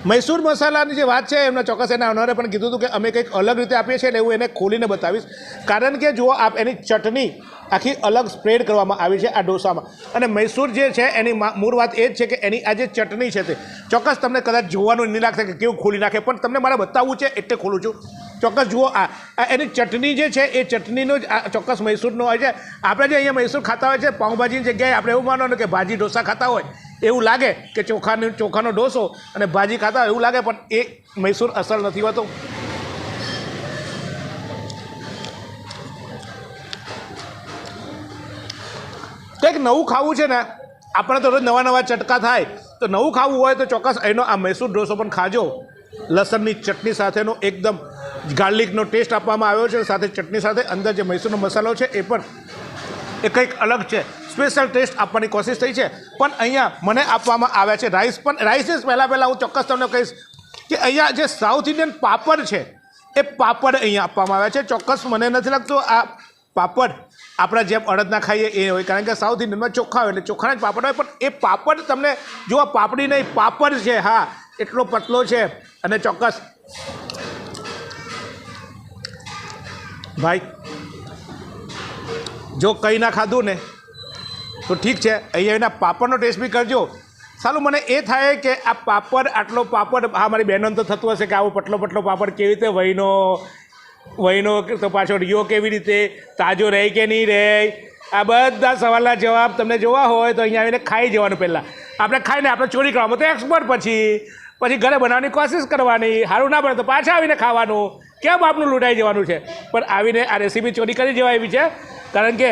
મૈસૂર મસાલાની જે વાત છે એમના ચોક્કસ એના ઓનરે પણ કીધું હતું કે અમે કંઈક અલગ રીતે આપીએ છીએ, એટલે હું એને ખોલીને બતાવીશ. કારણ કે જુઓ આપ, એની ચટણી આખી અલગ સ્પ્રેડ કરવામાં આવી છે આ ઢોસામાં. અને મૈસૂર જે છે એની મૂળ વાત એ જ છે કે એની આ જે ચટણી છે તે ચોક્કસ તમને કદાચ જોવાનું નહીં લાગશે કે કેવું ખોલી નાખે, પણ તમને મારે બતાવવું છે એટલે ખોલું છું. ચોક્કસ જુઓ આ એની ચટણી જે છે એ ચટણીનો જ આ ચોક્કસ મૈસૂરનો હોય છે. આપણે જે અહીંયા મૈસૂર ખાતા હોય છે પાઉંભાજીની જગ્યાએ આપણે એવું માનવાનું કે ભાજી ઢોસા ખાતા હોય એવું લાગે, કે ચોખાનો ઢોસો અને ભાજી ખાતા હોય એવું લાગે, પણ એ મૈસૂર અસલ નથી હોતો. કંઈક નવું ખાવું છે ને, આપણે તો રોજ નવા ચટકા થાય તો નવું ખાવું હોય તો ચોક્કસ અહીંનો આ મૈસૂર ઢોસો પણ ખાજો. લસણની ચટણી સાથેનો એકદમ ગાર્લિકનો ટેસ્ટ આપવામાં આવ્યો છે, સાથે ચટણી સાથે અંદર જે મૈસૂરનો મસાલો છે એ પણ એ કંઈક અલગ છે, સ્પેશિયલ ટેસ્ટ આપવાની કોશિશ થઈ છે. પણ અહીંયા મને આપવામાં આવ્યા છે રાઈસ, પણ રાઈસ પહેલાં હું ચોક્કસ તમને કહીશ કે અહીંયા જે સાઉથ ઇન્ડિયન પાપડ છે એ પાપડ અહીંયા આપવામાં આવ્યા છે. ચોક્કસ મને નથી લાગતું આ પાપડ આપણા જેમ અડદના ખાઈએ એ હોય, કારણ કે સાઉથ ઇન્ડિયનમાં ચોખ્ખા હોય એટલે ચોખ્ખાના જ પાપડ હોય. પણ એ પાપડ તમને જો આ પાપડી નહીં પાપડ છે, હા એટલો પતલો છે. અને ચોક્કસ ભાઈ જો કંઈ ના ખાધું ને તો ઠીક છે, અહીંયાના પાપડનો ટેસ્ટ બી કરજો. સારું મને એ થાય કે આ પાપડ આટલો પાપડ, હા મારી બહેનોને તો થતું હશે કે આવો પટલો પાપડ કેવી રીતે વહીનો તો પાછો રહ્યો કેવી રીતે, તાજો રહે કે નહીં રહે, આ બધા સવાલના જવાબ તમને જોવા હોય તો અહીંયા આવીને ખાઈ જવાનું. પહેલાં આપણે ખાઈને આપણે ચોરી કરવામાં તો એક્સપર્ટ, પછી ઘરે બનાવવાની કોશિશ કરવાની, સારું ના બને તો પાછા આવીને ખાવાનું. કેમ આપનું લૂંટાઈ જવાનું છે? પણ આવીને આ રેસીપી ચોરી કરી જવા એવી છે, કારણ કે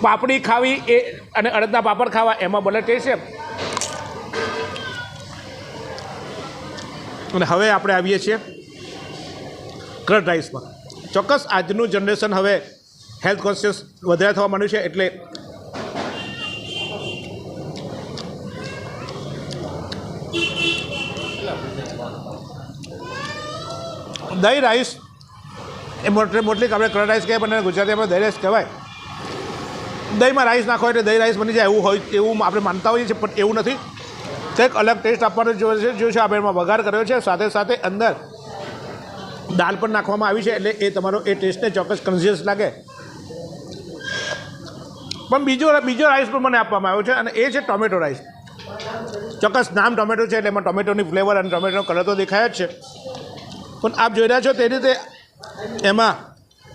પાપડી ખાવી એ અને અડદના પાપડ ખાવા એમાં ભલે ટેસ્ટ છે. અને હવે આપણે આવીએ છીએ કર્ડ રાઈસમાં. ચોક્કસ આજનું જનરેશન હવે હેલ્થ કોન્શિયસ વધારે થવા માંડ્યું છે, એટલે દહીં રાઈસ એ મોટલી આપણે કર્ડ રાઈસ કહેવાય, પણ ગુજરાતીમાં દહીં રાઈસ કહેવાય. દહીંમાં રાઈસ નાખો એટલે દહીં રાઈસ બની જાય એવું હોય, એવું આપણે માનતા હોઈએ છીએ, પણ એવું નથી. કંઈક અલગ ટેસ્ટ આપવાનો જો છે આપણે એમાં વઘાર કર્યો છે, સાથે સાથે અંદર દાળ પણ નાખવામાં આવી છે, એટલે એ તમારો એ ટેસ્ટને ચોક્કસ કન્શિયસ લાગે. પણ બીજો રાઈસ પણ મને આપવામાં આવ્યો છે અને એ છે ટોમેટો રાઈસ. ચોક્કસ નામ ટોમેટો છે એટલે એમાં ટોમેટોની ફ્લેવર અને ટોમેટોનો કલર તો દેખાય જ છે, પણ આપ જોઈ રહ્યા છો તે રીતે એમાં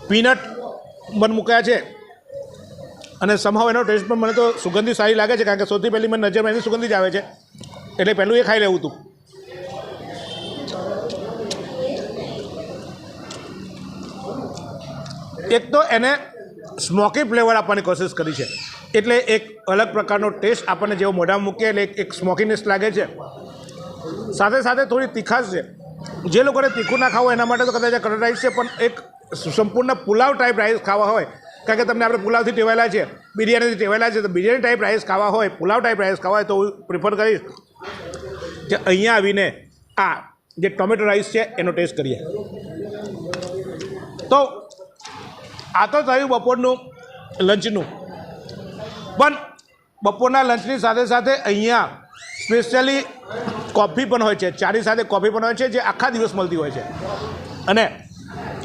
પીનટ પણ મૂકાયા છે અને સમહાવ એનો ટેસ્ટ પણ મને તો સુગંધી સારી લાગે છે, કારણ કે સૌથી પહેલી મને નજરમાં એની સુગંધી જ આવે છે, એટલે પહેલું એ ખાઈ લેવું હતું. એક તો એને સ્મોકી ફ્લેવર આપવાની કોશિશ કરી છે, એટલે એક અલગ પ્રકારનો ટેસ્ટ આપણને જેવો મોઢામાં મૂકીએ એટલે એક સ્મોકીનેસ લાગે છે, સાથે સાથે થોડી તીખાશ છે. જે લોકોને તીખું ના ખાવું એના માટે તો કદાચ કર્ડ રાઈસ છે, પણ એક સંપૂર્ણ પુલાવ ટાઈપ રાઈસ ખાવા હોય, કારણ કે તમને આપણે પુલાવથી ટેવાયેલા છે, બિરયાનીથી ટેવાયેલા છે, તો બિરયાની ટાઈપ રાઈસ ખાવા હોય, પુલાવ ટાઈપ રાઈસ ખાવા હોય તો હું પ્રિફર કરીશ કે અહીંયા આવીને આ જે ટોમેટો રાઈસ છે એનો ટેસ્ટ કરીએ. તો આ તો થયું બપોરનું લંચનું, પણ બપોરના લંચની સાથે સાથે અહીંયા સ્પેશિયલી કોફી પણ હોય છે, ચાની સાથે કોફી પણ હોય છે, જે આખા દિવસ મળતી હોય છે. અને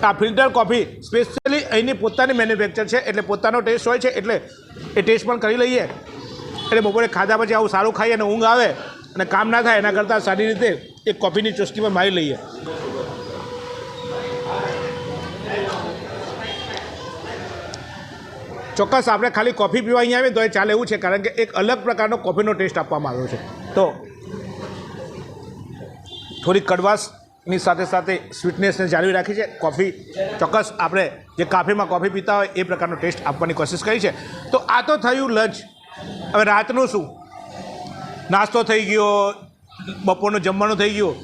આ ફિલ્ટર કોફી સ્પેશિયલી અહીંની પોતાની મેન્યુફેક્ચર છે, એટલે પોતાનો ટેસ્ટ હોય છે, એટલે એ ટેસ્ટ પણ કરી લઈએ. એટલે બપોરે ખાધા પછી આવું સારું ખાઈએ અને ઊંઘ આવે અને કામ ના થાય એના કરતાં સારી રીતે એક કોફીની ચુસ્કી પણ મારી લઈએ. ચોક્કસ આપણે ખાલી કોફી પીવા અહીંયા આવીએ તો એ ચાલે એવું છે, કારણ કે એક અલગ પ્રકારનો કોફીનો ટેસ્ટ આપવામાં આવ્યો છે. તો થોડી કડવાશની સાથે સાથે સ્વીટનેસને જાળવી રાખી છે. કોફી ચોક્કસ આપણે જે કાફીમાં કોફી પીતા હોય એ પ્રકારનો ટેસ્ટ આપવાની કોશિશ કરી છે. તો આ તો થયું લંચ. હવે રાતનું શું? નાસ્તો થઈ ગયો, બપોરનું જમવાનું થઈ ગયું,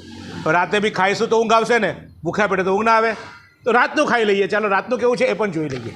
રાતે બી ખાઈશું તો ઊંઘ આવશે ને, ભૂખ્યા પેટે તો ઊંઘ ના આવે, તો રાતનું ખાઈ લઈએ. ચાલો રાતનું કેવું છે એ પણ જોઈ લઈએ.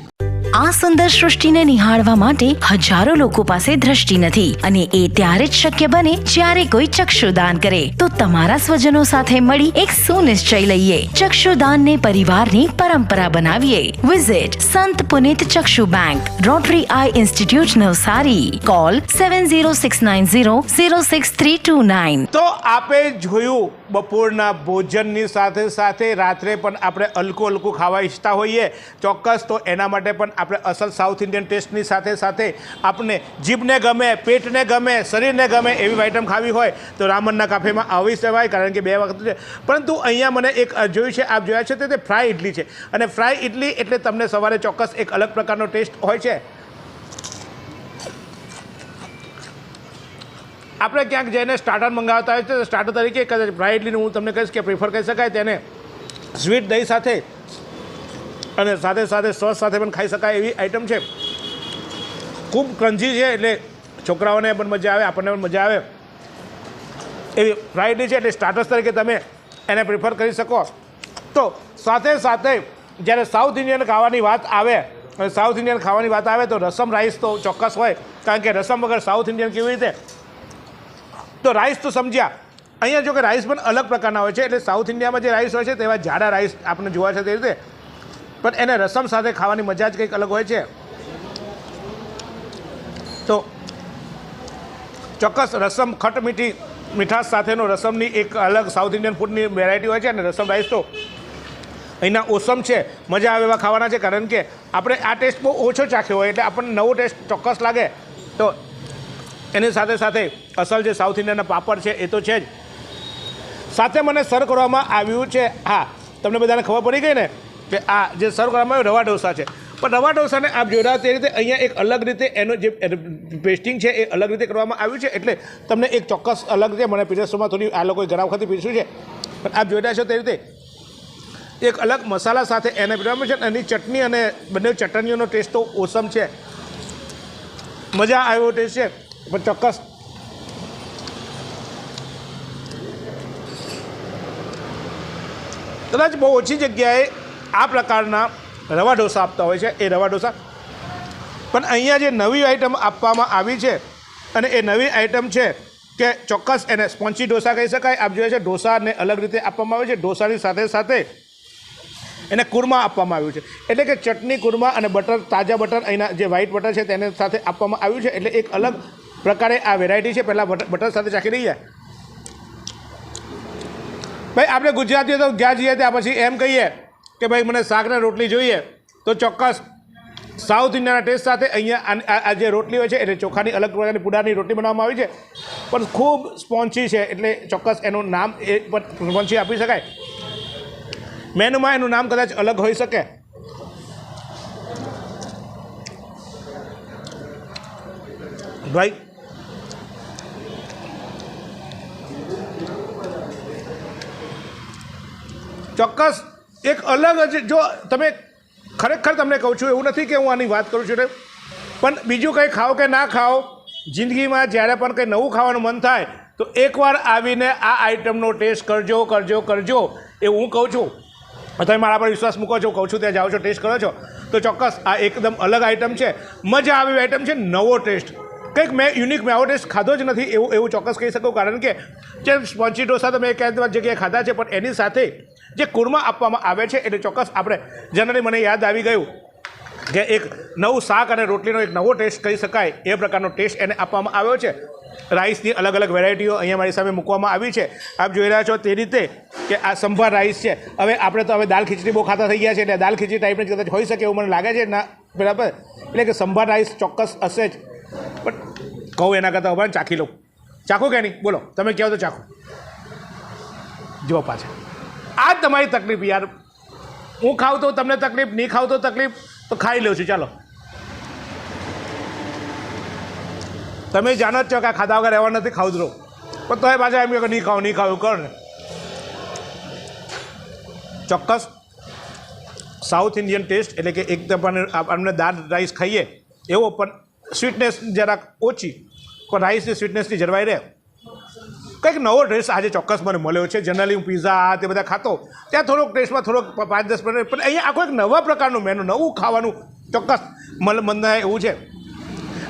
આ સુંદર સૃષ્ટિને નિહાળવા માટે હજારો લોકો પાસે દ્રષ્ટિ નથી, અને એ ત્યારે જ શક્ય બને જ્યારે કોઈ ચક્ષુદાન કરે. તો તમારા સ્વજનો સાથે મળી એક સુનિશ્ચય લઈએ, ચક્ષુદાનને પરિવારની પરંપરા બનાવીએ. Visit Sant Punit Chakshu bank, Rotary eye institute Navsari. Call 7069006329. તો આપે જોયું બપોરના ભોજનની સાથે સાથે રાત્રે પણ આપણે હલકું ખાવા ઈચ્છતા હોઈએ, ચોક્કસ તો એના માટે પણ આપણે અસલ સાઉથ ઇન્ડિયન ટેસ્ટની સાથે સાથે આપણે જીભને ગમે, પેટને ગમે, શરીરને ગમે એવી આઈટમ ખાવી હોય તો રામનના કાફેમાં આવી જવાય, કારણ કે 2 વખત છે. પરંતુ અહીંયા મને એક જોયું છે, આપ જોયા છે તે ફ્રાય ઇડલી છે, અને ફ્રાય ઇડલી એટલે તમને સવારે ચોક્કસ એક અલગ પ્રકારનો ટેસ્ટ હોય છે. આપણે ક્યાંક જઈને સ્ટાર્ટર મંગાવતા હોય છે, સ્ટાર્ટર તરીકે કદાચ ફ્રાય ઇડલીનું હું તમને કહીશ કે પ્રિફર કરી શકાય. તેને સ્વીટ દહીં સાથે અને સાથે સાથે સોસ સાથે પણ ખાઈ શકાય એવી આઈટમ છે. ખૂબ ક્રન્ચી છે, એટલે છોકરાઓને પણ મજા આવે, આપણને પણ મજા આવે. એવી વેરાયટી છે, એટલે સ્ટાર્ટર્સ તરીકે તમે એને પ્રિફર કરી શકો. તો સાથે સાથે જ્યારે સાઉથ ઇન્ડિયન ખાવાની વાત આવે તો રસમ રાઈસ તો ચોક્કસ હોય, કારણ કે રસમ વગર સાઉથ ઇન્ડિયન કેવી રીતે? તો રાઈસ તો સમજ્યા. અહીંયા જો કે રાઈસ પણ અલગ પ્રકારના હોય છે, એટલે સાઉથ ઇન્ડિયામાં જે રાઈસ હોય છે તેવા જાડા રાઈસ આપણે જોવા છે તે રીતે, પણ એને રસમ સાથે ખાવાની મજા જ કંઈક અલગ હોય છે. તો ચોક્કસ રસમ મીઠાશ સાથેનો રસમની એક અલગ સાઉથ ઇન્ડિયન ફૂડની વેરાયટી હોય છે, અને રસમ રાઈસ તો અહીંના ઓસમ છે, મજા આવે એવા ખાવાના છે, કારણ કે આપણે આ ટેસ્ટ બહુ ઓછો ચાખ્યો હોય એટલે આપણને નવો ટેસ્ટ ચોક્કસ લાગે. તો એની સાથે સાથે અસલ જે સાઉથ ઇન્ડિયનના પાપડ છે એ તો છે જ. સાથે મને સર્વ કરવામાં આવ્યું છે, હા તમને બધાને ખબર પડી ગઈ ને કે આ જે સર્વ કરવામાં આવ્યું રવા ઢોસા છે, પણ રવા ઢોસાને આપ જોઈ રહ્યા તે રીતે અહીંયા એક અલગ રીતે એનું જે પેસ્ટિંગ છે એ અલગ રીતે કરવામાં આવ્યું છે, એટલે તમને એક ચોક્કસ અલગ રીતે મને પીરસવામાં થોડી આ લોકોએ ઘણા વખતથી પીરસ્યું છે, પણ આપ જોઈ રહ્યા છો તે રીતે એક અલગ મસાલા સાથે એને પીરસવામાં છે. એની ચટણી અને બંને ચટણીઓનો ટેસ્ટ તો ઓસમ છે, મજા આવ્યો ટેસ્ટ છે. પણ ચોક્કસ કદાચ બહુ ઓછી જગ્યાએ આ પ્રકારના રવા ઢોસા આપતા હોય છે, એ રવા ઢોસા પણ અહીંયા જે નવી આઈટમ આપવામાં આવી છે, અને એ નવી આઈટમ છે કે ચોક્કસ એને સ્પોન્ચી ઢોસા કહી શકાય. આપ જોઈએ છે ઢોસાને અલગ રીતે આપવામાં આવે છે, ઢોસાની સાથે સાથે એને કુરમા આપવામાં આવ્યું છે, એટલે કે ચટણી કુરમા અને બટર, તાજા બટર, અહીંના જે વ્હાઈટ બટર છે તેને સાથે આપવામાં આવ્યું છે, એટલે એક અલગ પ્રકારે આ વેરાયટી છે. પહેલાં બટર સાથે ચાખી લઈએ. ભાઈ આપણે ગુજરાતીઓ તો જ્યાં જઈએ ત્યાં પછી એમ કહીએ કે ભાઈ મને શાકને રોટલી જોઈએ, તો ચોક્કસ સાઉથ ઇન્ડિયાના ટેસ્ટ સાથે અહીંયા આ જે રોટલી હોય છે એટલે ચોખાની અલગ પ્રકારની પુડાની રોટલી બનાવવામાં આવી છે, પણ ખૂબ સ્પોન્ચી છે, એટલે ચોક્કસ એનું નામ એ પણ સ્પોન્ચી આપી શકાય. મેનુમાં એનું નામ કદાચ અલગ હોઈ શકે. ભાઈ ચોક્કસ એક અલગ જ, જો તમે ખરેખર તમને કહું છું, એવું નથી કે હું આની વાત કરું છું, પણ બીજું કંઈ ખાઓ કે ના ખાઓ, જિંદગીમાં જ્યારે પણ કંઈ નવું ખાવાનું મન થાય તો એકવાર આવીને આ આઈટમનો ટેસ્ટ કરજો એવું હું કહું છું. તમે મારા પર વિશ્વાસ મૂકો છો, કહું છું ત્યાં જાઓ છો, ટેસ્ટ કરો છો, તો ચોક્કસ આ એકદમ અલગ આઈટમ છે, મજા આવી આઈટમ છે, નવો ટેસ્ટ, કંઈક મેં યુનિક મેં આવો ટેસ્ટ ખાધો જ નથી એવું ચોક્કસ કહી શકું, કારણ કે જે સ્પોન્ચી ઢોસા તો મેં ક્યાંય જગ્યાએ ખાધા છે, પણ એની સાથે જે કુરમા આપવામાં આવે છે એટલે ચોક્કસ આપણે જનરલી મને યાદ આવી ગયું કે એક નવું શાક અને રોટલીનો એક નવો ટેસ્ટ કહી શકાય એ પ્રકારનો ટેસ્ટ એને આપવામાં આવ્યો છે. રાઈસની અલગ અલગ વેરાયટીઓ અહીંયા મારી સામે મૂકવામાં આવી છે. આપ જોઈ રહ્યા છો તે રીતે કે આ સંભાર રાઈસ છે. હવે આપણે તો હવે દાલ ખીચડી બહુ ખાતા થઈ ગયા છે, એટલે દાલ ખીચડી ટાઈપની કદાચ હોઈ શકે એવું મને લાગે છે ના બરાબર, એટલે કે સંભાર રાઈસ ચોક્કસ હશે જ, પણ કહું એના કરતાં હવે ચાખી લઉં. ચાખું કે નહીં બોલો, તમે કહો તો ચાખું. જો પાછા આ જ તમારી તકલીફ યાર, હું ખાઉં તો તમને તકલીફ, નહીં ખાઉં તો તકલીફ, તો ખાઈ લઉં છું. ચાલો, તમે જાણો જ છો કે આ ખાધા વગર રહેવા નથી, ખાવું જ રહો, પણ તોય પાછા એમ કે નહીં ખાવું એવું કરો ને. ચોક્કસ સાઉથ ઇન્ડિયન ટેસ્ટ, એટલે કે એકદમ અમને દાળ રાઈસ ખાઈએ એવો, પણ સ્વીટનેસ જરાક ઓછી, પણ રાઈસની સ્વીટનેસની જળવાઈ રહે. કંઈક નવો ટેસ્ટ આજે ચોક્કસ મને મળ્યો છે. જનરલી હું પીઝા તે બધા ખાતો ત્યાં થોડોક ટેસ્ટમાં થોડોક 5-10 મિનિટ, પણ અહીંયા આખો એક નવા પ્રકારનું મેનુ, નવું ખાવાનું ચોક્કસ મન થાય એવું છે.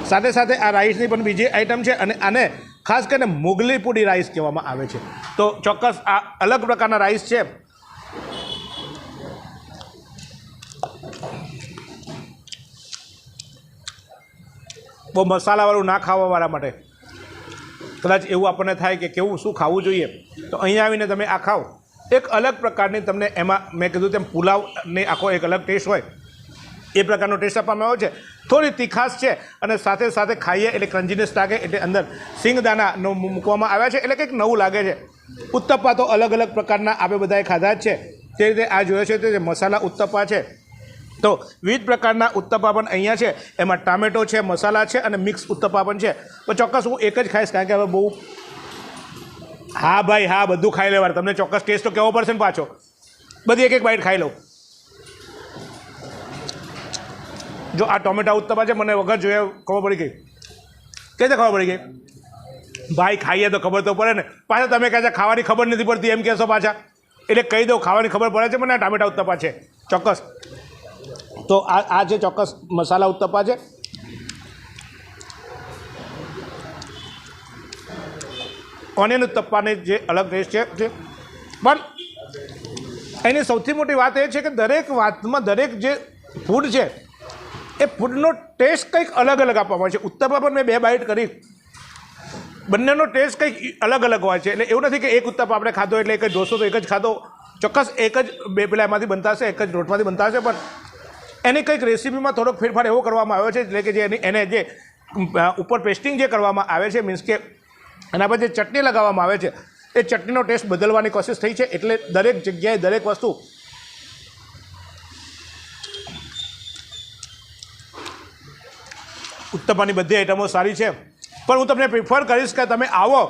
સાથે સાથે આ રાઈસની પણ બીજી આઈટમ છે, અને આને ખાસ કરીને મુગલી પૂડી રાઈસ કહેવામાં આવે છે. તો ચોક્કસ આ અલગ પ્રકારના રાઈસ છે. બહુ મસાલાવાળું ના ખાવાવાળા માટે કદાચ એવું આપણને થાય કે કેવું શું ખાવું જોઈએ, તો અહીંયા આવીને તમે આ ખાઓ, એક અલગ પ્રકારની તમને એમાં મેં કીધું તેમ પુલાવની આખો એક અલગ ટેસ્ટ હોય એ પ્રકારનો ટેસ્ટ આપવામાં આવ્યો છે. થોડી તીખાશ છે, અને સાથે સાથે ખાઈએ એટલે ક્રન્ચીનેસ લાગે, એટલે અંદર સિંગદાણાનો મૂકવામાં આવ્યા છે, એટલે કંઈક નવું લાગે છે. ઉત્તપ્પા તો અલગ અલગ પ્રકારના આપણે બધાએ ખાધા જ છે, તે રીતે આ જોયો છે તે મસાલા ઉત્તપ્પા છે. તો વિવિધ પ્રકારના ઉત્તપ્પા પણ અહીંયા છે, એમાં ટામેટો છે, મસાલા છે, અને મિક્સ ઉત્તપ્પા પણ છે. તો ચોક્કસ હું એક જ ખાઈશ, કારણ કે હવે બહુ, હા ભાઈ હા, બધું ખાઈ લેવાનું, તમને ચોક્કસ ટેસ્ટ તો કહેવો પડશે ને પાછો, બધી એક બાઈટ ખાઈ લઉં. જો આ ટોમેટા ઉત્તપ્પા છે, મને વગર જોઈએ ખબર પડી ગઈ. કઈ રીતે ખબર પડી ગઈ? ભાઈ ખાઈએ તો ખબર તો પડે ને. પાછા તમે કહે છે ખાવાની ખબર નથી પડતી એમ કહેશો પાછા, એટલે કહી દો ખાવાની ખબર પડે છે મને. આ ટામેટા ઉત્તપા છે ચોક્કસ. તો આ છે ચોક્કસ મસાલા ઉત્તપા છે. ઓનિયન ઉત્તપાની જે અલગ ટેસ્ટ છે, પણ એની સૌથી મોટી વાત એ છે કે દરેક વાતમાં દરેક જે ફૂડ છે એ ફૂડનો ટેસ્ટ કંઈક અલગ અલગ આપવામાં આવે છે. ઉત્તપા પણ મેં 2 બાઇટ કરી, બંનેનો ટેસ્ટ કંઈક અલગ અલગ હોય છે. એટલે એવું નથી કે એક ઉત્તપા આપણે ખાધો એટલે એક જ ઢોસો તો એક જ ખાધો, ચોક્કસ એક જ પેલા એમાંથી બનતા હશે, એક જ રોટમાંથી બનતા હશે, પણ એની કંઈક રેસીપીમાં થોડોક ફેરફાર એવો કરવામાં આવ્યો છે એટલે કે જે એને જે ઉપર પેસ્ટિંગ જે કરવામાં આવે છે, મીન્સ કે એના પર જે ચટણી લગાવવામાં આવે છે એ ચટણીનો ટેસ્ટ બદલવાની કોશિશ થઈ છે. એટલે દરેક જગ્યાએ દરેક વસ્તુ ઉત્તપાની બધી આઈટમો સારી છે, પણ હું તમને પ્રિફર કરીશ કે તમે આવો,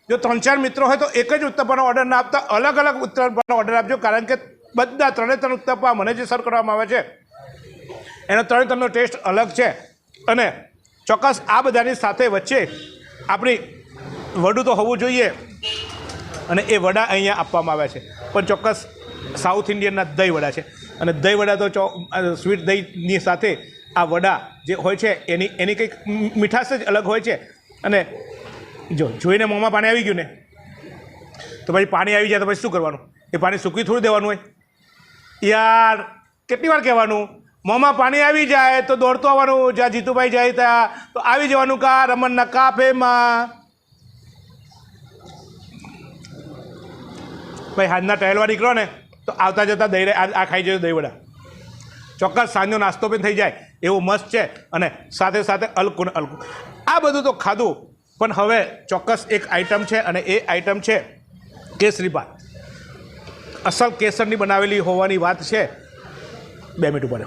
જો 3-4 મિત્રો હોય તો એક જ ઉત્તપાનો ઓર્ડર ના આપતા અલગ અલગ ઉત્તપાનો ઓર્ડર આપજો, કારણ કે બધા 3 ઉત્તપા મને જે સર્વ કરવામાં આવે છે એનો 3નો ટેસ્ટ અલગ છે. અને ચોક્કસ આ બધાની સાથે વચ્ચે આપણી વડું તો હોવું જોઈએ, અને એ વડા અહીંયા આપવામાં આવ્યા છે. પણ ચોક્કસ સાઉથ ઇન્ડિયનના દહીં વડા છે, અને દહીં વડા તો સ્વીટ દહીંની સાથે આ વડા જે હોય છે એની કંઈક મીઠાશ જ અલગ હોય છે. અને જો જોઈને મોંમાં પાણી આવી ગયું ને તો પછી પાણી આવી જાય તો પછી શું કરવાનું? એ પાણી સૂકવી થોડું દેવાનું હોય યાર. કેટલી વાર કહેવાનું, મોંમાં પાણી આવી જાય તો દોડતો આવવાનું, જ્યાં જીતુભાઈ જાય ત્યાં તો આવી જવાનું કા રમણના કાફેમાં. ભાઈ હાજના ટહેલવા નીકળો ને તો આવતા જતાં દહીં આ ખાઈ જજો દહીં વડા. ચોક્કસ સાંજનો નાસ્તો પણ થઈ જાય એવું મસ્ત છે, અને સાથે સાથે અલકું ને અલકું આ બધું તો ખાધું. પણ હવે ચોક્કસ એક આઈટમ છે, અને એ આઈટમ છે કેસરી ભાત. અસલ કેસરની બનાવેલી હોવાની વાત છે. 2 મિનિટ ઉપર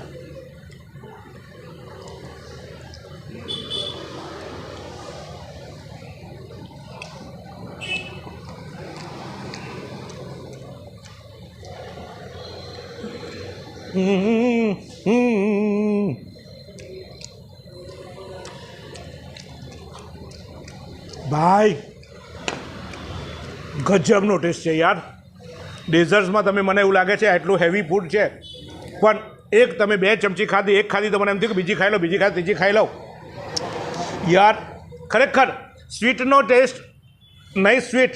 ભાઈ ગજબનો ટેસ્ટ છે યાર. ડેઝર્ટ્સમાં તમે મને એવું લાગે છે આટલું હેવી ફૂડ છે, પણ એક તમે 2 ચમચી ખાધી, એક ખાધી તો મને એમ થયું કે બીજી ખાઈ લો, બીજી ખાધી ત્રીજી ખાઈ લો યાર. ખરેખર સ્વીટનો ટેસ્ટ નહીં સ્વીટ,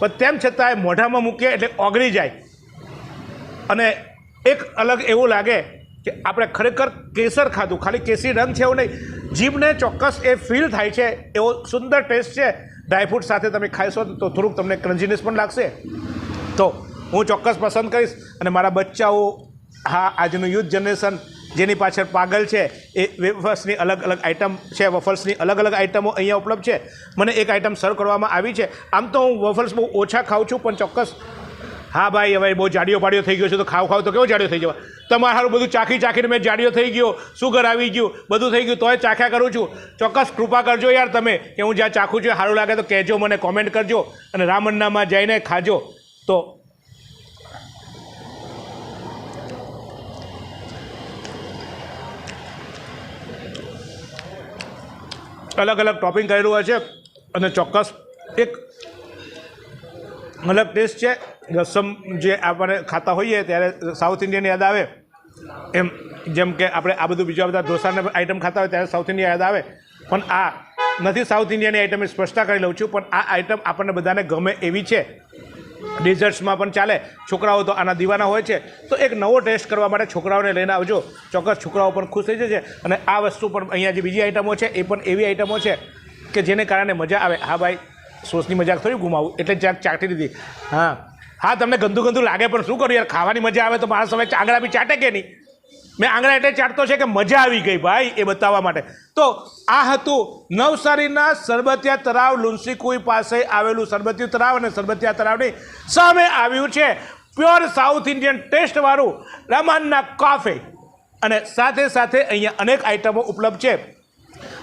પણ તેમ છતાંય મોઢામાં મૂકીએ એટલે ઓગળી જાય, અને એક અલગ એવું લાગે કે આપણે ખરેખર કેસર ખાધું. ખાલી કેસરી રંગ છે એવું નહીં, જીભને ચોક્કસ એ ફીલ થાય છે એવો સુંદર ટેસ્ટ છે. ડ્રાયફ્રૂટ સાથે તમે ખાઈશો તો થોડુંક તમને ક્રન્ચીનેસ પણ લાગશે. તો હું ચોક્કસ પસંદ કરીશ. અને મારા બચ્ચાઓ, હા, આજનું યુથ જનરેશન જેની પાછળ પાગલ છે, એ વેફર્સની અલગ અલગ આઈટમ છે, વફલ્સની અલગ અલગ આઈટમો અહીંયા ઉપલબ્ધ છે. મને એક આઈટમ સર્વ કરવામાં આવી છે. આમ તો હું વફલ્સ બહુ ઓછા ખાઉં છું, પણ ચોક્કસ હા ભાઈ હવે બહુ જાડીઓ પાડીઓ થઈ ગયો છે તો ખાવ તો કેવો જાડીઓ થઈ જવા. તમારે સારું બધું ચાખીને મેં જાડીઓ થઈ ગયો, સુગર આવી ગયું, બધું થઈ ગયું, તોય ચાખ્યા કરું છું. ચોક્કસ કૃપા કરજો યાર તમે, કે હું જ્યાં ચાખું છું સારું લાગે તો કહેજો, મને કોમેન્ટ કરજો, અને રામન્નામાં જઈને ખાજો. તો અલગ અલગ ટોપિંગ કરેલું હોય છે, અને ચોક્કસ એક અલગ ટેસ્ટ છે. રસમ જે આપણે ખાતા હોઈએ ત્યારે સાઉથ ઇન્ડિયન યાદ આવે, એમ જેમ કે આપણે આ બધું બીજા બધા ઢોસાને આઈટમ ખાતા હોય ત્યારે સાઉથ ઇન્ડિયા યાદ આવે. પણ આ નથી સાઉથ ઇન્ડિયાની આઈટમ, એ સ્પષ્ટતા કરી લઉં છું, પણ આ આઈટમ આપણને બધાને ગમે એવી છે. ડેઝર્ટ્સમાં પણ ચાલે, છોકરાઓ તો આના દીવાના હોય છે. તો એક નવો ટેસ્ટ કરવા માટે છોકરાઓને લઈને આવજો, ચોક્કસ છોકરાઓ પણ ખુશ થઈ જશે. અને આ વસ્તુ પણ અહીંયા જે બીજી આઈટમો છે એ પણ એવી આઈટમો છે કે જેને કારણે મજા આવે. હા ભાઈ, સોસની મજાક થોડી ગુમાવું, એટલે ચાક ચાટી દીધી. હા, તમને ગંદુ લાગે પણ શું કરું યાર, ખાવાની મજા આવે તો મારા સમય આંગળા બી ચાટે કે નહીં. મેં આંગળા એટલે ચાટતો છે કે મજા આવી ગઈ ભાઈ, એ બતાવવા માટે. તો આ હતું નવસારીના સરબતિયા તળાવ, લુન્સીકુઈ પાસે આવેલું સરબતિયું તળાવ, અને સરબતિયા તળાવની સામે આવ્યું છે પ્યોર સાઉથ ઇન્ડિયન ટેસ્ટવાળું રમણના કાફે. અને સાથે સાથે અહીંયા અનેક આઈટમો ઉપલબ્ધ છે.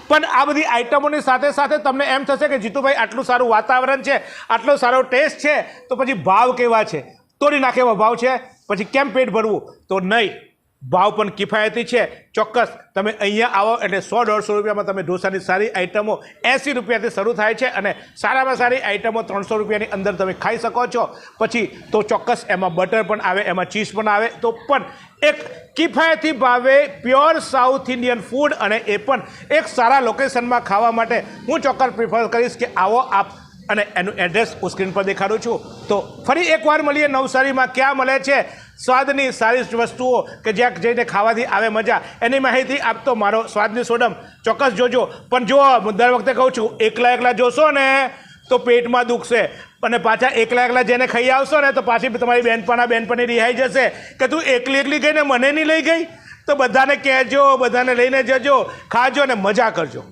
પણ આ બધી આઈટમોની સાથે સાથે તમને એમ થશે કે જીતુભાઈ આટલું સારું વાતાવરણ છે, આટલો સારો ટેસ્ટ છે, તો પછી ભાવ કેવા છે, તોડી નાખે એવા ભાવ છે, પછી કેમ પેટ ભરવું? તો નહીં, ભાવ પણ કિફાયતી છે. ચોક્કસ તમે અહીંયા આવો એટલે 100-150 રૂપિયામાં તમે ઢોસાની સારી આઈટમો 80 રૂપિયાથી શરૂ થાય છે અને સારામાં સારી આઈટમો 300 રૂપિયાની અંદર તમે ખાઈ શકો છો. પછી તો ચોક્કસ એમાં બટર પણ આવે, એમાં ચીઝ પણ આવે, તો પણ એક કિફાયતી ભાવે પ્યોર સાઉથ ઇન્ડિયન ફૂડ, અને એ પણ એક સારા લોકેશનમાં ખાવા માટે હું ચોક્કસ પ્રિફર કરીશ કે આવો આપ. અને એનું એડ્રેસ હું સ્ક્રીન પર દેખાડું છું. તો ફરી એકવાર મળીએ નવસારીમાં ક્યાં મળે છે સ્વાદની સારી વસ્તુઓ કે જ્યાં જઈને ખાવાથી આવે મજા, એની માહિતી આપતો મારો સ્વાદની સોડમ ચોક્કસ જોજો. પણ જો દર વખતે કહું છું, એકલા જોશો ને તો પેટમાં દુખશે, અને પાછા એકલા જેને ખાઈ આવશો ને તો પાછી તમારી બેનપણી રિહાઈ જશે કે તું એકલી ગઈ ને મને નહીં લઈ ગઈ. તો બધાને કહેજો, બધાને લઈને જજો, ખાજો ને મજા કરજો.